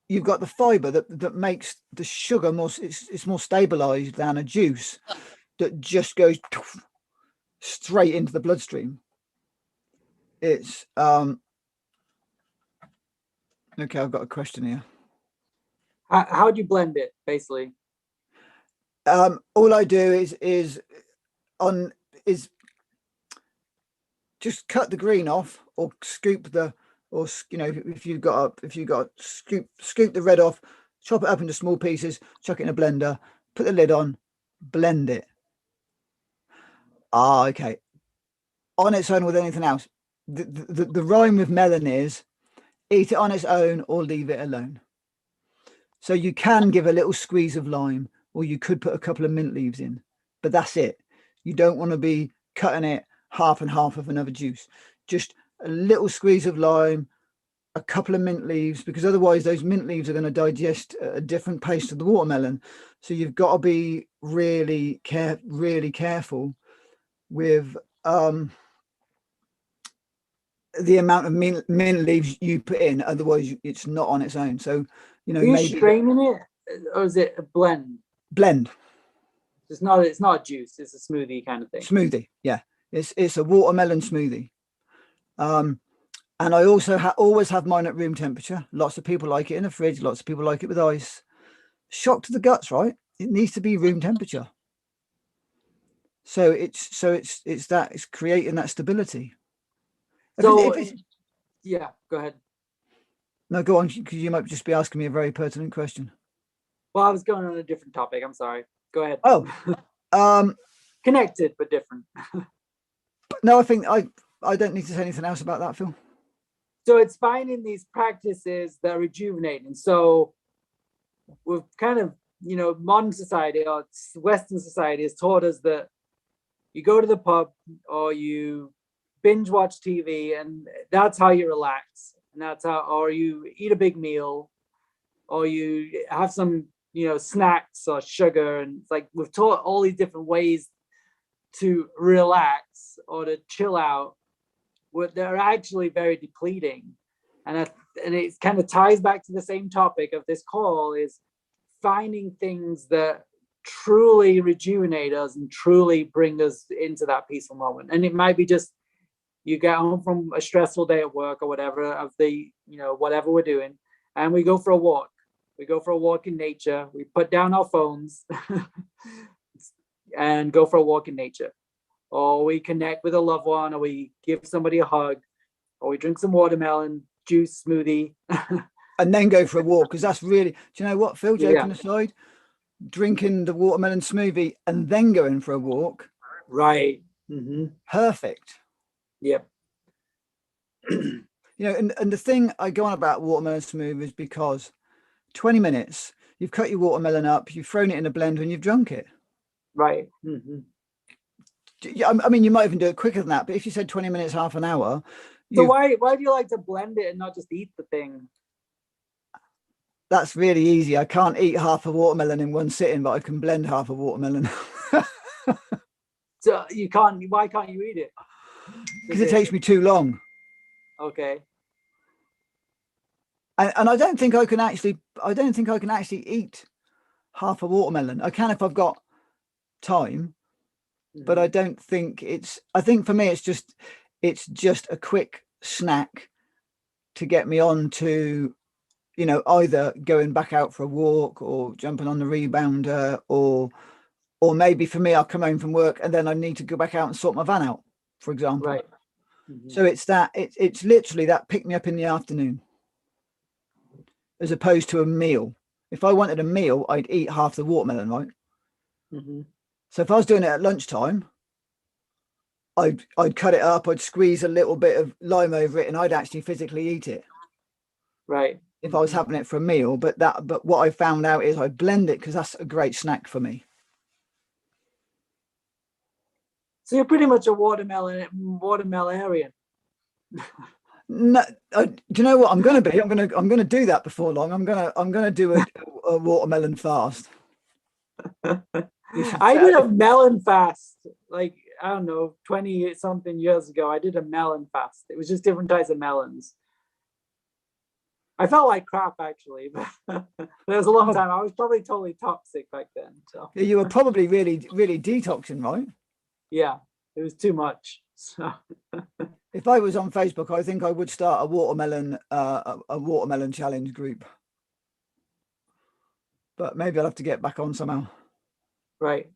you've got the fiber that makes the sugar more, it's more stabilized than a juice that just goes straight into the bloodstream. It's okay, I've got a question here. How do you blend it, basically? All I do is just cut the green off, or scoop the, or if you've got scoop the red off, chop it up into small pieces, chuck it in a blender, put the lid on, blend it. Okay. On its own with anything else, the rhyme with melon is eat it on its own or leave it alone. So you can give a little squeeze of lime, or you could put a couple of mint leaves in, but that's it. You don't want to be cutting it half and half of another juice. Just a little squeeze of lime, a couple of mint leaves, because otherwise those mint leaves are going to digest a different paste of the watermelon. So you've got to be really careful with the amount of mint leaves you put in. Otherwise, it's not on its own. So, you know, Are you maybe straining it, or is it a blend? blend It's not juice. It's a smoothie kind of thing. smoothie. Yeah, it's a watermelon smoothie. And I also always have mine at room temperature. Lots of people like it in the fridge. Lots of people like it with ice. Shock to the guts, right? It needs to be room temperature. So it's creating that stability. So yeah, go ahead. No, go on, because you might just be asking me a very pertinent question. Well, I was going on a different topic. I'm sorry. Go ahead. Oh, connected but different. No, I think I don't need to say anything else about that, Phil. So it's finding these practices that rejuvenate. And so we've kind of, modern society or Western society has taught us that you go to the pub or you binge watch TV and that's how you relax. And that's how, or you eat a big meal or you have some, snacks or sugar. And it's like we've taught all these different ways to relax or to chill out. They're actually very depleting. And it kind of ties back to the same topic of this call is finding things that truly rejuvenate us and truly bring us into that peaceful moment. And it might be just you get home from a stressful day at work or whatever of the, whatever we're doing, and we go for a walk. We go for a walk in nature. We put down our phones and go for a walk in nature. Or we connect with a loved one, or we give somebody a hug, or we drink some watermelon juice smoothie. And then go for a walk, because that's really, do you know what, Phil, joking aside, drinking the watermelon smoothie and then going for a walk. Right. Mm-hmm. Perfect. Yep. And the thing I go on about watermelon smoothie is because 20 minutes, you've cut your watermelon up, you've thrown it in a blender and you've drunk it. Right. Mm-hmm. I mean, you might even do it quicker than that, but if you said 20 minutes, half an hour. So why do you like to blend it and not just eat the thing? That's really easy. I can't eat half a watermelon in one sitting, but I can blend half a watermelon. So you can't, why can't you eat it? Because it takes me too long. Okay. And I don't think I can actually eat half a watermelon. I can if I've got time, but I don't think I think for me, it's just a quick snack to get me on to, either going back out for a walk or jumping on the rebounder, or maybe for me, I'll come home from work and then I need to go back out and sort my van out, for example. Right. Mm-hmm. So it's literally that pick me up in the afternoon, as opposed to a meal. If I wanted a meal, I'd eat half the watermelon, right? Mm-hmm. So if I was doing it at lunchtime, I'd cut it up, I'd squeeze a little bit of lime over it, and I'd actually physically eat it. Right. If I was having it for a meal, but what I found out is I blend it because that's a great snack for me. So you're pretty much a watermelonarian. No, do you know what I'm going to be? I'm going to do that before long. I'm going to do a watermelon fast. I did a melon fast, like, I don't know, 20 something years ago. I did a melon fast. It was just different types of melons. I felt like crap, actually, but it was a long time. I was probably totally toxic back then. So yeah, you were probably really, really detoxing, right? Yeah, it was too much. So if I was on Facebook, I think I would start a watermelon challenge group. But maybe I'll have to get back on somehow. Right.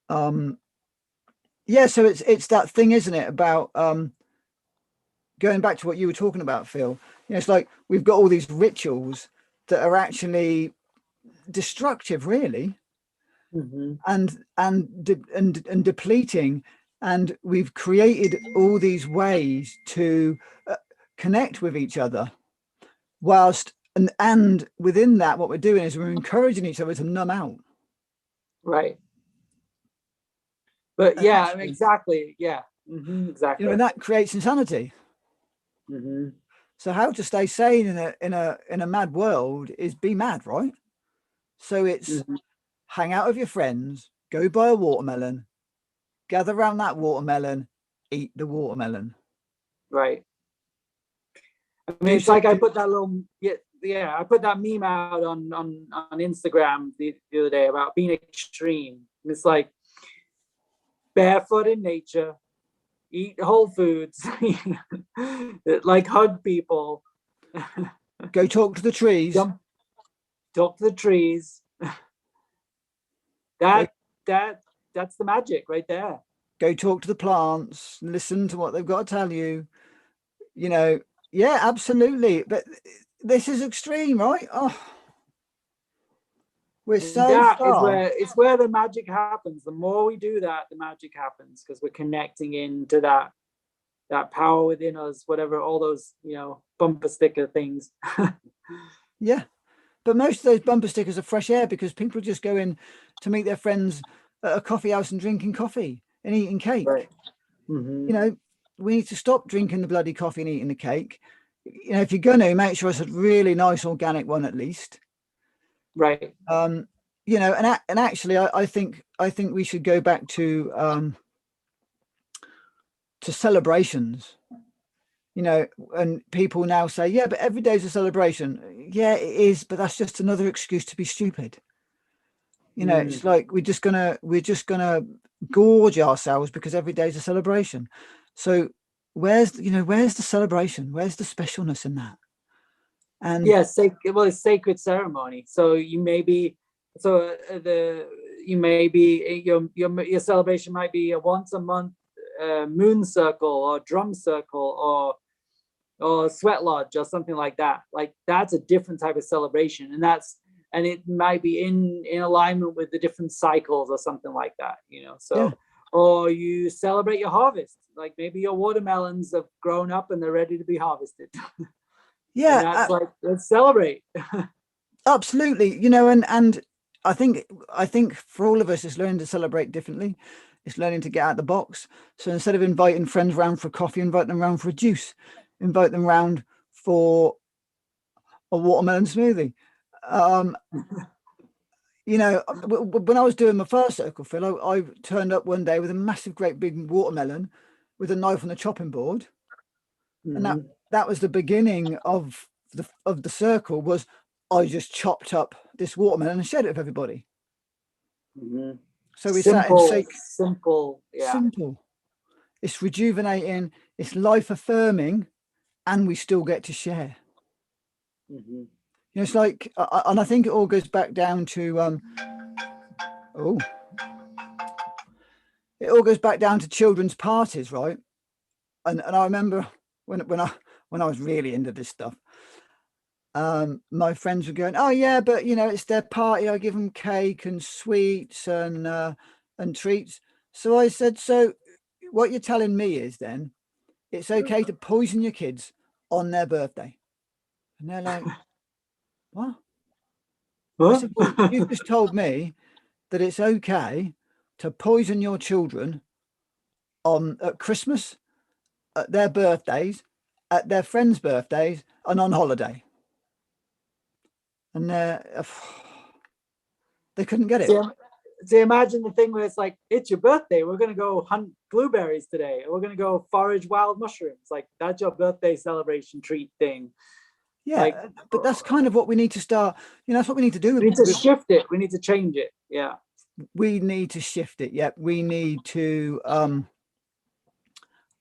Yeah, so it's that thing, isn't it, about going back to what you were talking about, Phil. It's like we've got all these rituals that are actually destructive, really, and depleting. and we've created all these ways to connect with each other, whilst and within that, what we're doing is we're encouraging each other to numb out. Right. But yeah, Actually, exactly. Yeah. Exactly. you know, and that creates insanity. So how to stay sane in a mad world is be mad, right? So it's hang out with your friends, go buy a watermelon, gather around that watermelon, eat the watermelon. Right. I mean, it's like I put that little I put that meme out on Instagram the other day about being extreme. And it's like barefoot in nature, eat whole foods, like hug people, go talk to the trees, talk to the trees. That's the magic right there. Go talk to the plants, listen to what they've got to tell you. You know, yeah, absolutely. But this is extreme, right? Oh, we're so far. It's where the magic happens. The more we do that, the magic happens, because we're connecting into that power within us, whatever, all those, bumper sticker things. Yeah. But most of those bumper stickers are fresh air, because people just go in to meet their friends at a coffee house and drinking coffee and eating cake. Right. You know, we need to stop drinking the bloody coffee and eating the cake. You know, if you're going to, make sure it's a really nice organic one at least. Right. You know, and actually, I think we should go back to celebrations. You know, and people now say, yeah, but every day's a celebration. Yeah, it is, but that's just another excuse to be stupid. You know, it's like we're just gonna gorge ourselves because every day's a celebration. So where's the celebration? Where's the specialness in that? And yes, it's sacred ceremony. So your celebration might be a once a month moon circle or drum circle or sweat lodge or something like that. Like, that's a different type of celebration, and it might be in alignment with the different cycles or something like that, so yeah. Or you celebrate your harvest, like maybe your watermelons have grown up and they're ready to be harvested. Yeah, and that's like, let's celebrate. Absolutely. You know, and I think for all of us, it's learning to celebrate differently. It's learning to get out of the box. So instead of inviting friends around for coffee, invite them around for a juice, invite them around for a watermelon smoothie. You know, when I was doing my first circle, Phil, I turned up one day with a massive, great big watermelon with a knife on the chopping board. And that was the beginning of the circle. Was I just chopped up this watermelon and shared it with everybody. So we sat in simple. It's rejuvenating, it's life affirming, and we still get to share. You know, it's like, and I think it all goes back down to it all goes back down to children's parties, right? And I remember when I was really into this stuff, my friends were going, oh yeah, but you know, it's their party, I give them cake and sweets and treats. So I said, so what you're telling me is then it's okay to poison your kids on their birthday? And they're like, what? I said, well, you've just told me that it's okay to poison your children at Christmas, at their birthdays, at their friends' birthdays, and on holiday. And they couldn't get it. So imagine the thing where it's like, it's your birthday, we're going to go hunt blueberries today, we're going to go forage wild mushrooms. Like, that's your birthday celebration treat thing. Yeah, like, but that's kind of what we need to start. You know, that's what we need to do. We need to shift it. We need to change it. Yeah. We need to shift it. Yeah. We need to, and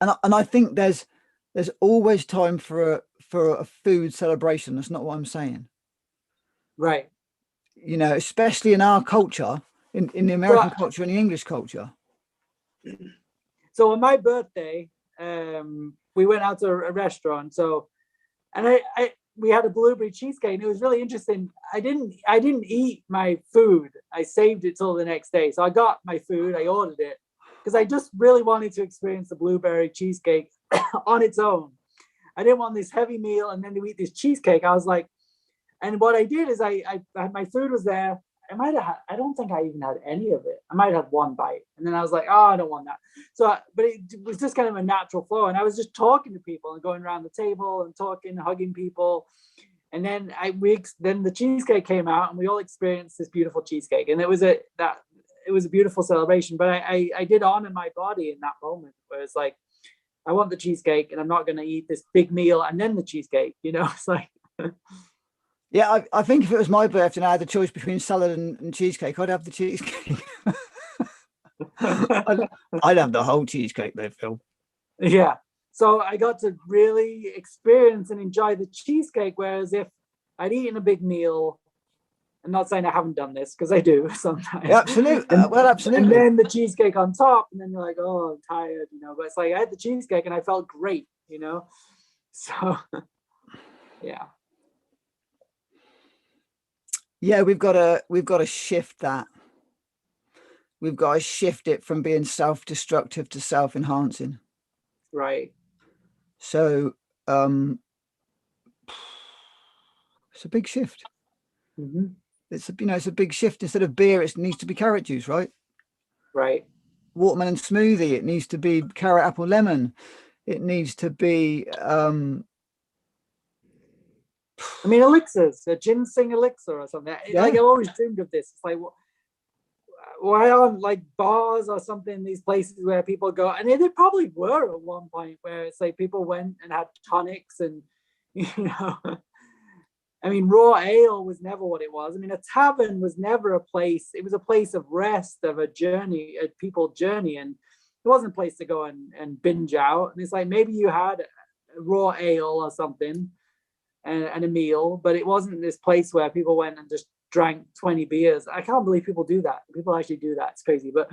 I think there's always time for a food celebration. That's not what I'm saying. Right. You know, especially in our culture, in the American culture and the English culture. So on my birthday, we went out to a restaurant. So, and we had a blueberry cheesecake, and it was really interesting. I didn't eat my food. I saved it till the next day. So I got my food, I ordered it, because I just really wanted to experience the blueberry cheesecake on its own. I didn't want this heavy meal and then to eat this cheesecake. I was like, and what I did is I had, my food was there. I don't think I even had any of it. I might have had one bite. And then I was like, oh, I don't want that. So, but it was just kind of a natural flow. And I was just talking to people and going around the table and talking, hugging people. And then then the cheesecake came out and we all experienced this beautiful cheesecake. And it was a beautiful celebration. But I did honor my body in that moment where it's like, I want the cheesecake and I'm not going to eat this big meal and then the cheesecake, it's like. Yeah, I think if it was my birthday and I had the choice between salad and cheesecake, I'd have the cheesecake. I'd have the whole cheesecake though, Phil. Yeah. So I got to really experience and enjoy the cheesecake, whereas if I'd eaten a big meal, I'm not saying I haven't done this because I do sometimes. Yeah, absolutely. Well, absolutely. And then the cheesecake on top, and then you're like, oh, I'm tired, But it's like I had the cheesecake and I felt great, So, yeah. Yeah, we've got to shift that. We've got to shift it from being self-destructive to self-enhancing. Right. So it's a big shift. Mm-hmm. It's a big shift. Instead of beer, it needs to be carrot juice, right? Right. Watermelon smoothie, it needs to be carrot, apple, lemon. It needs to be elixirs, a ginseng elixir or something. Yeah. Like I've always dreamed of this. It's like, why aren't like bars or something, these places where people go, and they probably were at one point where it's like people went and had tonics and, raw ale was never what it was. A tavern was never a place. It was a place of rest, of a journey, a people journey. And it wasn't a place to go and binge out. And it's like, maybe you had a raw ale or something and a meal, but it wasn't this place where people went and just drank 20 beers. I can't believe people do that. People actually do that. It's crazy. But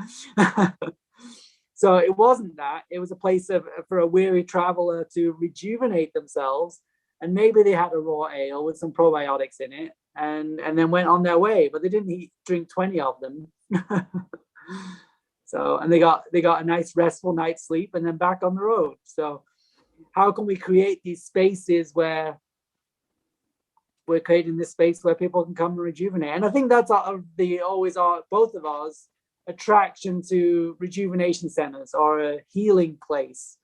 so it wasn't that. It was a place for a weary traveler to rejuvenate themselves. And maybe they had a raw ale with some probiotics in it and then went on their way, but they didn't drink 20 of them. So, and they got a nice restful night's sleep and then back on the road. So how can we create these spaces where we're creating this space where people can come and rejuvenate? And I think that's both of ours attraction to rejuvenation centers or a healing place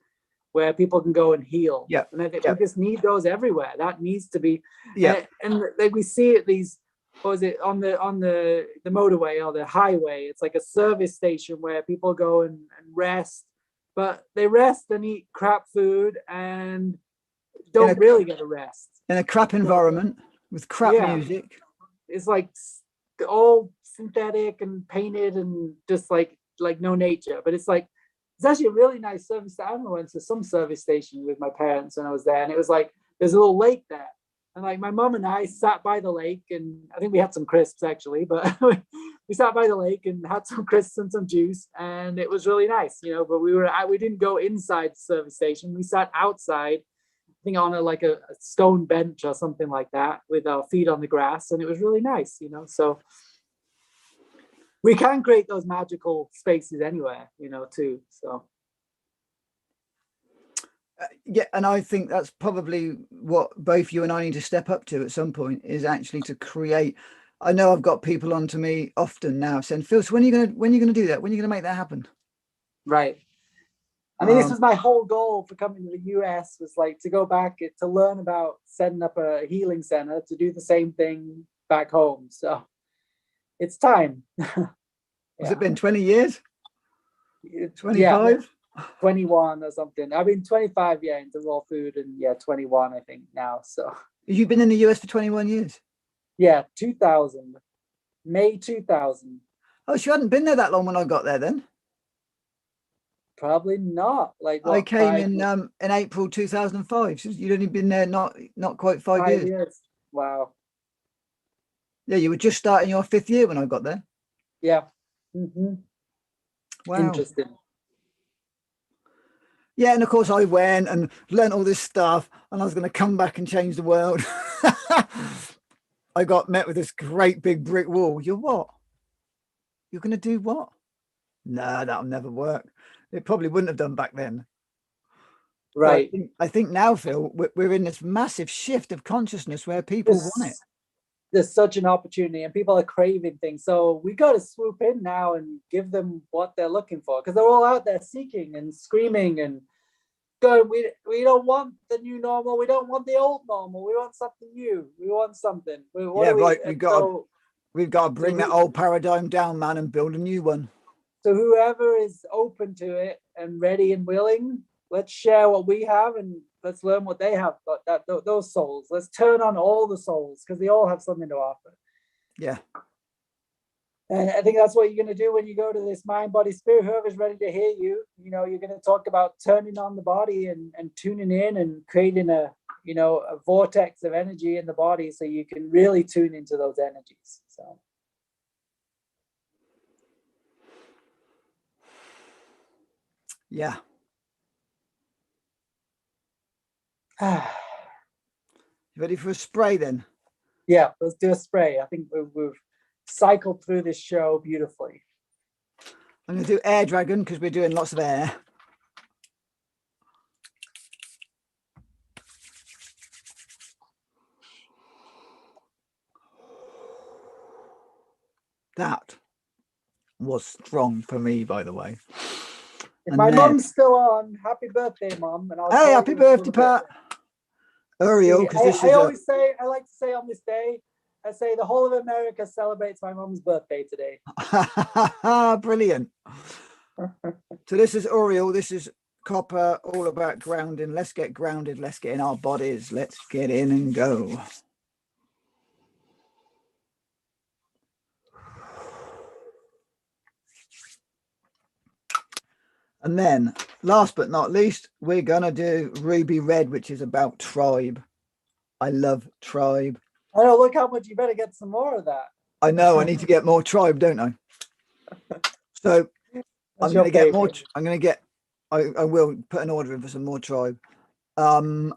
where people can go and heal. Yeah. And I think we just need those everywhere. That needs to be. Yeah. And like we see at these, what is it, on the motorway or the highway, it's like a service station where people go and rest, but they rest and eat crap food and don't really get a rest. In a crap environment with crap music. It's like all synthetic and painted and just like no nature. But it's like, it's actually a really nice service. I went to some service station with my parents when I was there, and it was like there's a little lake there, and like my mom and I sat by the lake, and I think we had some crisps actually, but we sat by the lake and had some crisps and some juice, and it was really nice, But we didn't go inside the service station. We sat outside, I think on a stone bench or something like that, with our feet on the grass, and it was really nice, So we can create those magical spaces anywhere, too. So. Yeah, and I think that's probably what both you and I need to step up to at some point, is actually to create. I know I've got people onto me often now saying, Phil, so when are you gonna do that? When are you gonna make that happen? Right. This was my whole goal for coming to the US, was like to go back to learn about setting up a healing center to do the same thing back home. So it's time. Has it been 20 years? 25? Yeah, 21 or something. I've been 25, into raw food, and 21, I think now. So you've been in the US for 21 years? Yeah, 2000, May 2000. Oh, so you hadn't been there that long when I got there then? Probably not. Like what, I came in April 2005. So you'd only been there not quite 5 years. Wow. Yeah, you were just starting your 5th year when I got there. Yeah. Mm-hmm. Wow. Interesting. Yeah, and of course I went and learned all this stuff, and I was going to come back and change the world. I got met with this great big brick wall. You're what? You're going to do what? No, that'll never work. It probably wouldn't have done back then. But Right. I think now, Phil, we're in this massive shift of consciousness where people want it. There's such an opportunity and people are craving things. So we got to swoop in now and give them what they're looking for, because they're all out there seeking and screaming and going, we don't want the new normal. We don't want the old normal. We want something new. We want something. Right. We've got to bring that old paradigm down, man, and build a new one. So whoever is open to it and ready and willing, let's share what we have and let's learn what they have. But those souls, let's turn on all the souls, because they all have something to offer. Yeah. And I think that's what you're going to do when you go to this mind, body, spirit. Whoever's ready to hear you, you're going to talk about turning on the body and tuning in and creating a vortex of energy in the body, so you can really tune into those energies. So. Yeah. You ready for a spray then? Yeah, let's do a spray. I think we've cycled through this show beautifully. I'm going to do air dragon because we're doing lots of air. That was strong for me, by the way. If my mum's still on, happy birthday, Mum. And hey, happy birthday, Pat. Uriel, because this is I like to say on this day, I say the whole of America celebrates my mum's birthday today. Brilliant. So this is Uriel. This is copper, all about grounding. Let's get grounded. Let's get in our bodies. Let's get in and go. And then, last but not least, we're going to do Ruby Red, which is about tribe. I love tribe. I know, look how much, you better get some more of that. I know, I need to get more tribe, don't I? So I'm going to get more. I will put an order in for some more tribe. Yeah,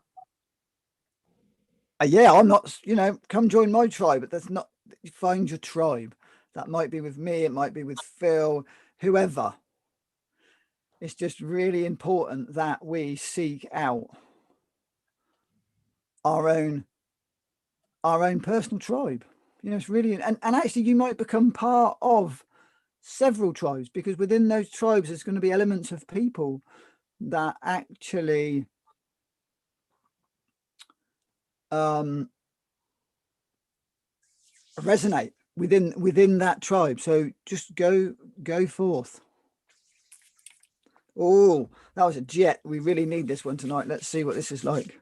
I'm not, come join my tribe, but that's not, find your tribe. That might be with me. It might be with Phil, whoever. It's just really important that we seek out our own personal tribe. It's really, and actually you might become part of several tribes, because within those tribes there's going to be elements of people that actually resonate within that tribe. So just go forth. Oh, that was a jet. We really need this one tonight. Let's see what this is like.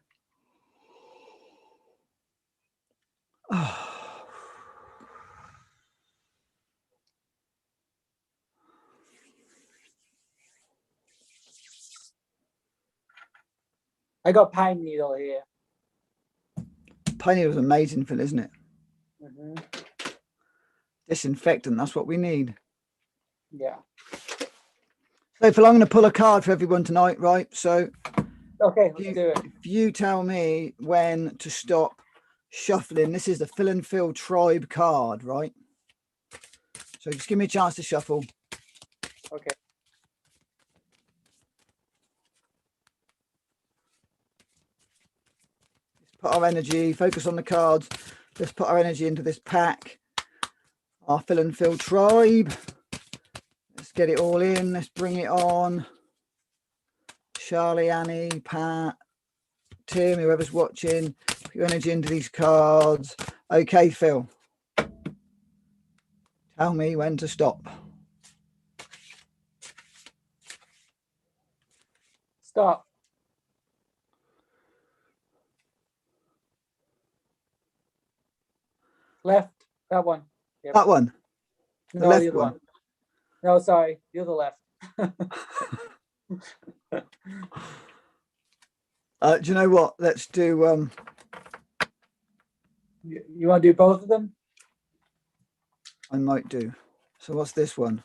Oh. I got pine needle here. Pine needle is amazing, Phil, isn't it? Mm-hmm. Disinfectant, that's what we need. Yeah. So Phil, I'm going to pull a card for everyone tonight, right? So okay, let's do it. If you tell me when to stop shuffling, this is the Phil and Phil Tribe card, right? So just give me a chance to shuffle. Okay. Let's put our energy, focus on the cards. Let's put our energy into this pack. Our Phil and Phil Tribe. Let's get it all in. Let's bring it on. Charlie, Annie, Pat, Tim, whoever's watching, put your energy into these cards. Okay, Phil. Tell me when to stop. Stop. Left. That one. Yep. That one. No, the other one. No, sorry. The other left. Do you know what? Let's do. You want to do both of them? I might do. So what's this one?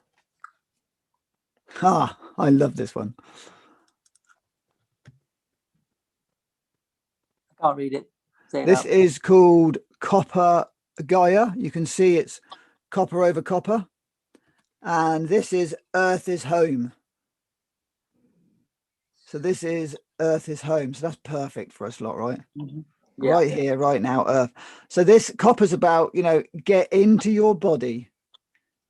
I love this one. I can't read it. This is called Copper Gaia. You can see it's copper over copper. And this is Earth is home. So this is Earth is home. So that's perfect for us lot, right? Yeah. Right here, right now, Earth. So this copper's about, you know, get into your body,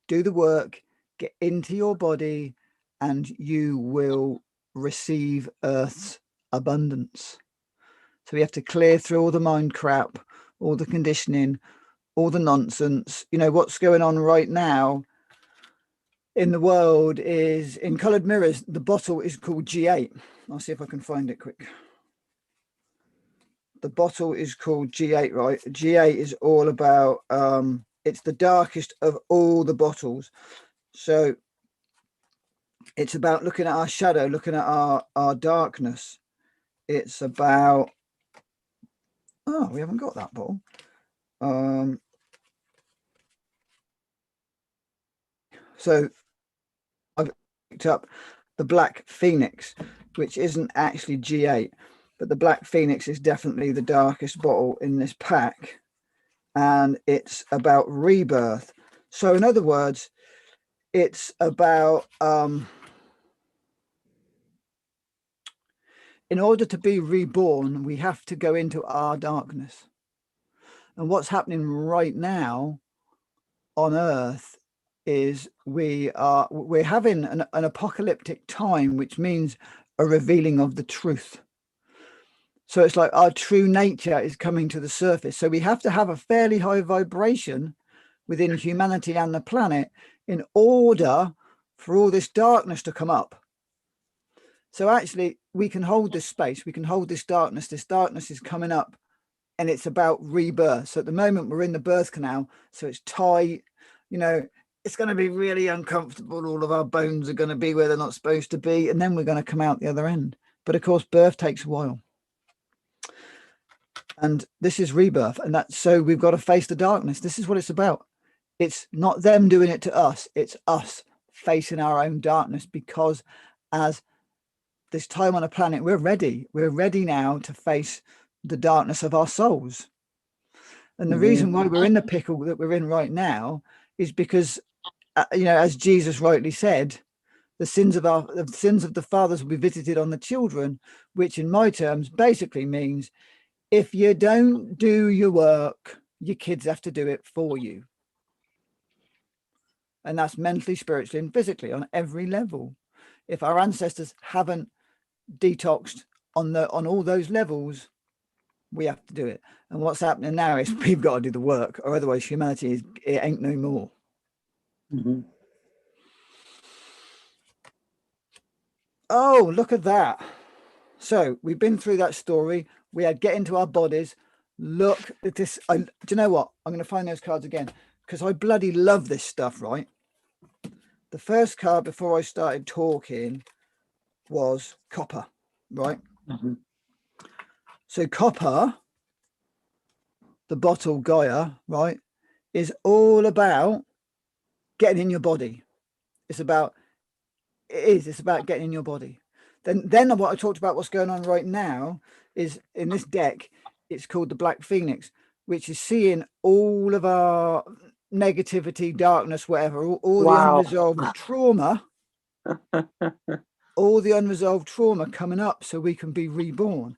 do the work, get into your body, and you will receive Earth's abundance. So we have to clear through all the mind crap, all the conditioning, all the nonsense. You know, what's going on right now in the world is, in Coloured Mirrors, the bottle is called G8. I'll see if I can find it quick. The bottle is called G8, right? G8 is all about, it's the darkest of all the bottles. So it's about looking at our shadow, looking at our darkness. It's about, oh, we haven't got that bottle. So I've picked up the Black Phoenix, which isn't actually G8, but the Black Phoenix is definitely the darkest bottle in this pack, and it's about rebirth. So in other words, it's about in order to be reborn, we have to go into our darkness. And what's happening right now on Earth is we're having an apocalyptic time, which means a revealing of the truth. So it's like our true nature is coming to the surface. So we have to have a fairly high vibration within humanity and the planet in order for all this darkness to come up. So actually we can hold this space, we can hold this darkness. This darkness is coming up, and it's about rebirth. So at the moment we're in the birth canal, so it's tight, you know, it's going to be really uncomfortable. All of our bones are going to be where they're not supposed to be, and then we're going to come out the other end. But of course, birth takes a while. And this is rebirth. And that's, so we've got to face the darkness. This is what it's about. It's not them doing it to us. It's us facing our own darkness, because as this time on a planet, we're ready. We're ready now to face the darkness of our souls. And the reason why we're in the pickle that we're in right now is because, you know, as Jesus rightly said, the sins of the fathers will be visited on the children, which in my terms basically means if you don't do your work, your kids have to do it for you. And that's mentally, spiritually, and physically on every level. If our ancestors haven't detoxed on all those levels, we have to do it. And what's happening now is we've got to do the work, or otherwise humanity it ain't no more. Oh, look at that. So we've been through that story. We had get into our bodies. Look at this. Do you know what? I'm going to find those cards again, because I bloody love this stuff, right? The first card before I started talking was copper, right? So copper, the bottle Gaia, right, is all about getting in your body. It's about getting in your body. Then what I talked about, what's going on right now, is in this deck, it's called the Black Phoenix, which is seeing all of our negativity, darkness, whatever, all the unresolved trauma, all the unresolved trauma coming up so we can be reborn.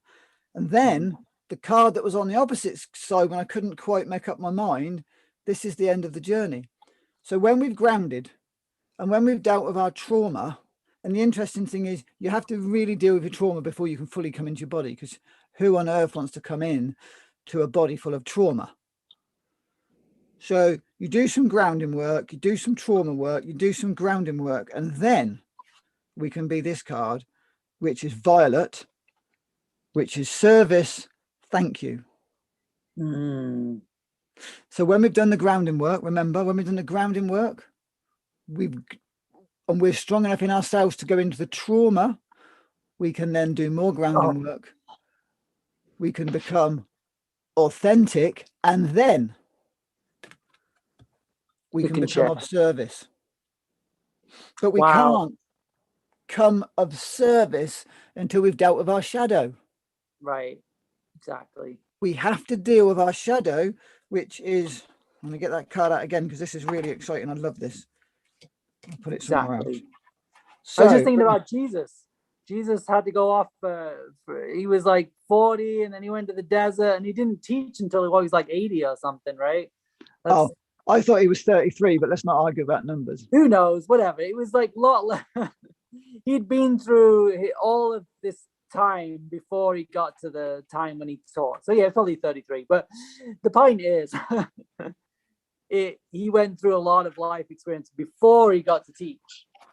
And then the card that was on the opposite side, when I couldn't quite make up my mind, this is the end of the journey. So when we've grounded and when we've dealt with our trauma, and the interesting thing is you have to really deal with your trauma before you can fully come into your body, because who on earth wants to come in to a body full of trauma? So you do some grounding work, you do some trauma work, you do some grounding work, and then we can be this card, which is Violet, which is service, thank you. So when we've done the grounding work, remember, when we've done the grounding work, we're strong enough in ourselves to go into the trauma, we can then do more grounding work. We can become authentic, and then we can become of service. But we can't come of service until we've dealt with our shadow. Right. Exactly. We have to deal with our shadow, which is, I'm going to get that card out again because this is really exciting. I love this. I'll put it somewhere else. Exactly. I So, was just thinking about Jesus. Jesus had to go off. He was like 40, and then he went to the desert, and he didn't teach until he was like 80 or something, right? That's, oh, I thought he was 33, but let's not argue about numbers. who knows? Whatever. It was like a lot less. He'd been through all of this time before he got to the time when he taught. So yeah, probably 33. But the point is, he went through a lot of life experience before he got to teach.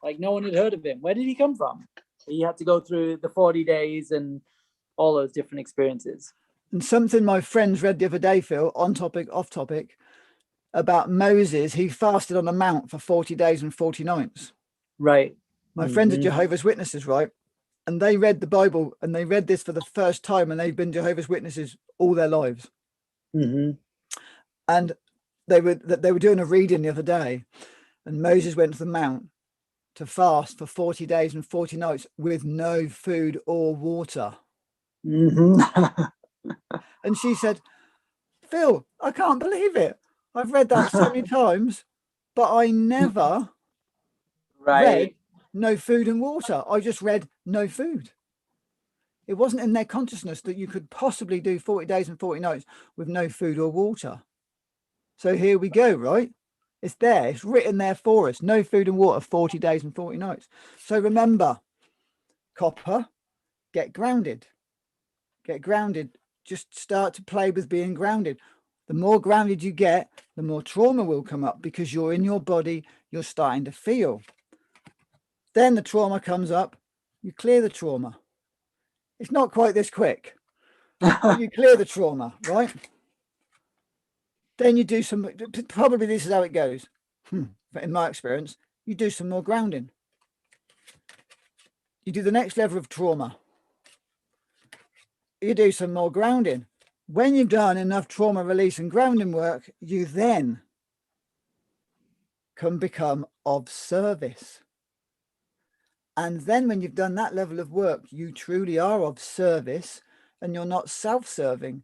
Like no one had heard of him. Where did he come from? He had to go through the 40 days and all those different experiences. And something my friends read the other day, Phil, on topic, off topic, about Moses. He fasted on the mount for 40 days and 40 nights. Right. My friends are Jehovah's Witnesses, right? And they read the Bible and they read this for the first time, and they've been Jehovah's Witnesses all their lives. And they were doing a reading the other day, and Moses went to the mount to fast for 40 days and 40 nights with no food or water. And she said, Phil, I can't believe it. I've read that so many times, but I never read no food and water. I just read no food. It wasn't in their consciousness that you could possibly do 40 days and 40 nights with no food or water. So here we go, right? It's there. It's written there for us. No food and water, 40 days and 40 nights. So remember, copper, get grounded. Get grounded. Just start to play with being grounded. The more grounded you get, the more trauma will come up because you're in your body, you're starting to feel. Then the trauma comes up, you clear the trauma. It's not quite this quick. You clear the trauma, right? Then you do some, probably this is how it goes. But in my experience, you do some more grounding. You do the next level of trauma. You do some more grounding. When you've done enough trauma release and grounding work, you then can become of service. And then when you've done that level of work, you truly are of service and you're not self-serving.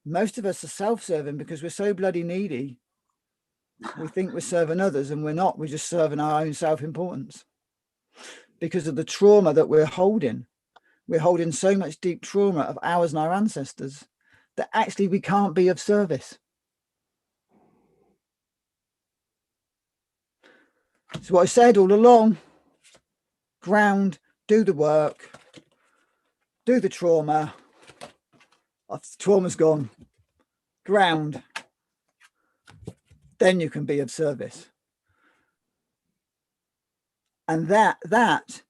Most of us are self-serving because we're so bloody needy. We think we're serving others and we're not. We're just serving our own self-importance because of the trauma that we're holding. We're holding so much deep trauma of ours and our ancestors that actually we can't be of service. So what I said all along, ground, do the work, do the trauma. Trauma's gone. Ground. Then you can be of service. And that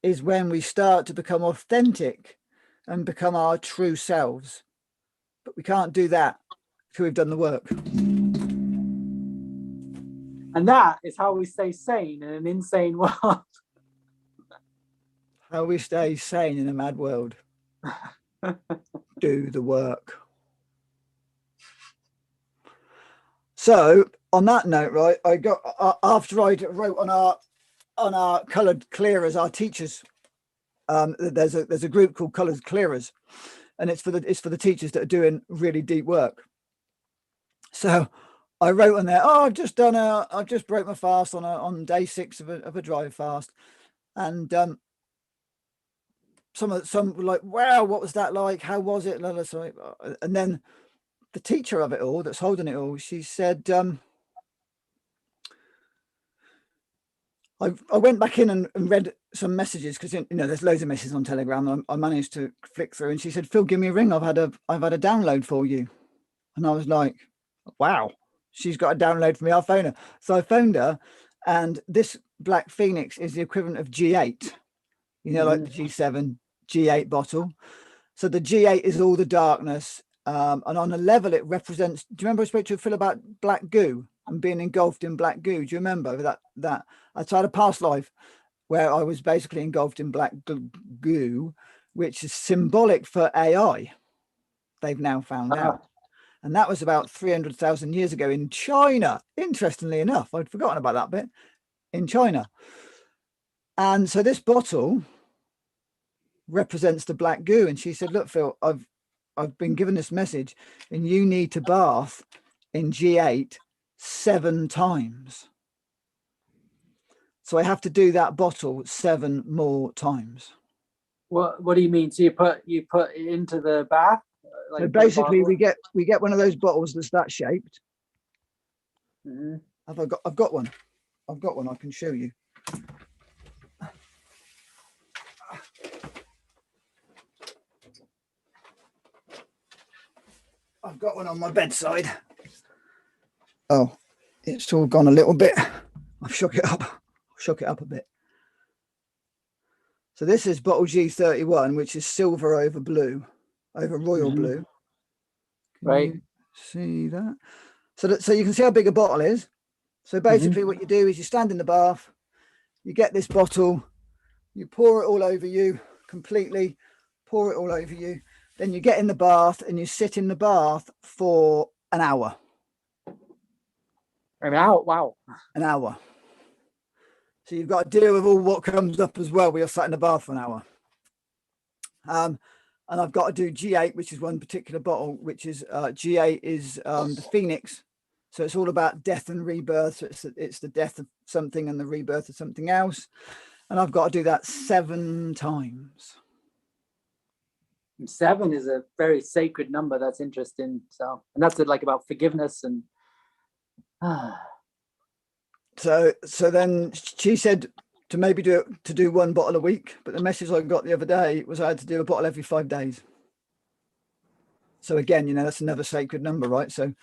is when we start to become authentic and become our true selves. But we can't do that until we've done the work. And that is how we stay sane in an insane world. How we stay sane in a mad world. Do the work. So on that note, right, I got after I wrote on our coloured clearers, our teachers. There's a group called Coloured Clearers, and it's for the teachers that are doing really deep work. So I wrote on there, I've just broke my fast on day 6 of a dry fast, and some were like, wow, what was that like? How was it? And then the teacher of it all, that's holding it all, she said, I went back in and read some messages because there's loads of messages on Telegram. I managed to flick through, and she said, Phil, give me a ring. I've had a download for you. And I was like, wow, she's got a download for me. I'll phone her. So I phoned her, and this Black Phoenix is the equivalent of G8, like the G7, G8 bottle. So the G8 is all the darkness. And on a level, it represents, do you remember I spoke to Phil about black goo and being engulfed in black goo? Do you remember that? I had a past life where I was basically engulfed in black goo, which is symbolic for AI. They've now found out. And that was about 300,000 years ago in China. Interestingly enough, I'd forgotten about that bit, in China. And so this bottle represents the black goo. And she said, look, Phil, I've been given this message, and you need to bath in G8 7 times. So I have to do that bottle 7 more times. What do you mean? So you put it into the bath? So put a basically bottle- we get one of those bottles that's that shaped. Mhm. I've got one. I've got one I can show you. I've got one on my bedside. Oh, it's all gone a little bit. I've shook it up a bit. So this is bottle G31, which is silver over blue, over royal blue. Can Right. you see that? So you can see how big a bottle is. So basically what you do is you stand in the bath, you get this bottle, you pour it all over you completely, pour it all over you. Then you get in the bath and you sit in the bath for an hour. Wow. An hour. So you've got to deal with all what comes up as well. We are sat in the bath for an hour. And I've got to do G8, which is one particular bottle, which is G8 is the Phoenix. So it's all about death and rebirth. So it's the death of something and the rebirth of something else. And I've got to do that 7 times. 7 is a very sacred number. That's interesting. So, and that's like about forgiveness and. So then she said to maybe do 1 bottle a week, but the message I got the other day was I had to do a bottle every 5 days. So again, that's another sacred number, right? So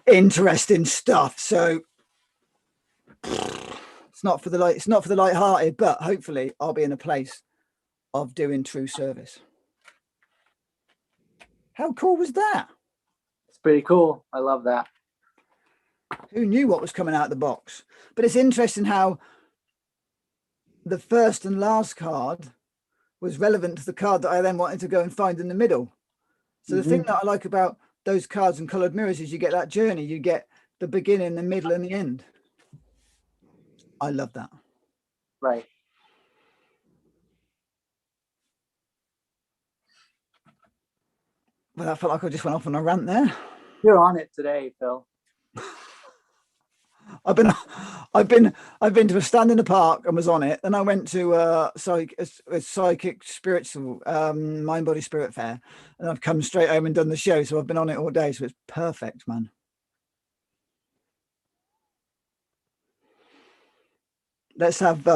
interesting stuff. So it's not for the light-hearted, but hopefully I'll be in a place of doing true service. How cool was that? It's pretty cool. I love that. Who knew what was coming out of the box? But it's interesting how the first and last card was relevant to the card that I then wanted to go and find in the middle. So the thing that I like about those cards and coloured mirrors is you get that journey. You get the beginning, the middle, and the end. I love that. Right. Well, I felt like I just went off on a rant there. You're on it today, Phil. I've been to a stand in the park and was on it. Then I went to a psychic spiritual mind body spirit fair, and I've come straight home and done the show. So I've been on it all day. So it's perfect, man. Let's have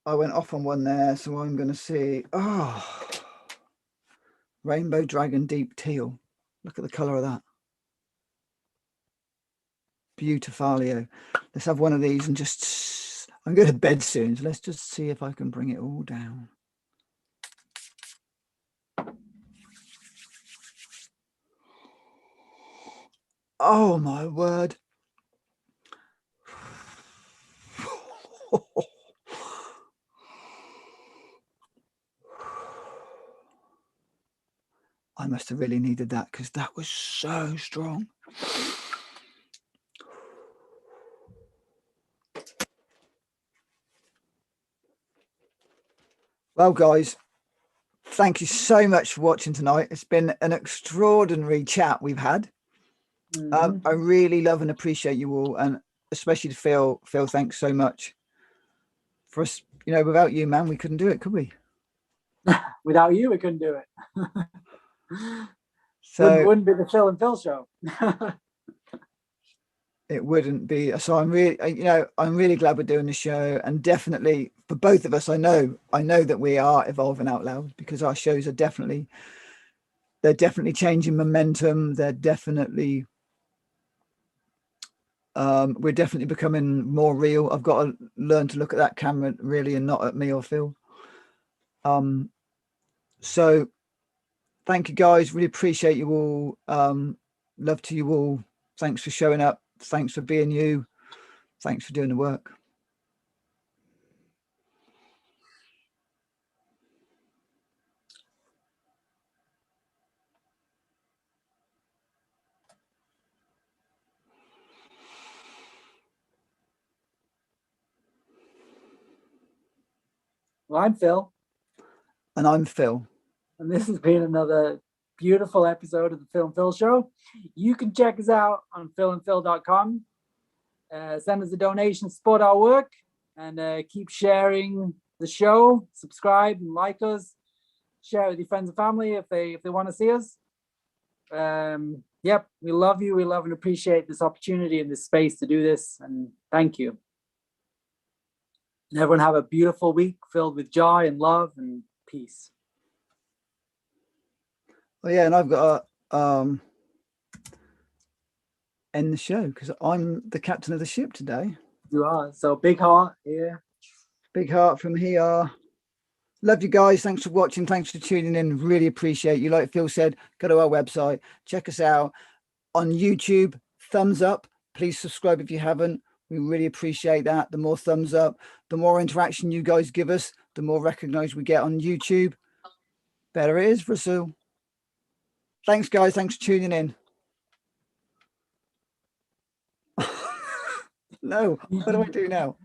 I went off on one there, so I'm going to see. Oh, Rainbow Dragon Deep Teal. Look at the colour of that. Beautifulio. Let's have one of these and just. I'm going to bed soon, so let's just see if I can bring it all down. Oh my word. I must have really needed that because that was so strong. Well, guys, thank you so much for watching tonight. It's been an extraordinary chat we've had. I really love and appreciate you all, and especially to Phil. Phil, thanks so much for us. Without you, man, we couldn't do it, could we? Without you, we couldn't do it. So wouldn't be the Phil and Phil show. It wouldn't be. So I'm really glad we're doing the show, and definitely for both of us, I know that we are evolving out loud because our shows are definitely changing momentum. They're definitely we're definitely becoming more real. I've got to learn to look at that camera really and not at me or Phil. So thank you guys, really appreciate you all. Love to you all. Thanks for showing up. Thanks for being you. Thanks for doing the work. Well, I'm Phil. And I'm Phil. And this has been another beautiful episode of the Phil and Phil Show. You can check us out on philandphil.com. Send us a donation, support our work, and keep sharing the show. Subscribe and like us. Share it with your friends and family if they want to see us. Yep, we love you. We love and appreciate this opportunity and this space to do this. And thank you. And everyone have a beautiful week filled with joy and love and peace. Well, yeah, and I've got to end the show because I'm the captain of the ship today. You are. So big heart here. Big heart from here. Love you guys. Thanks for watching. Thanks for tuning in. Really appreciate you. Like Phil said, go to our website, check us out on YouTube. Thumbs up. Please subscribe if you haven't. We really appreciate that. The more thumbs up, the more interaction you guys give us, the more recognized we get on YouTube. Better it is, Rasul. Thanks, guys. Thanks for tuning in. No, what do I do now?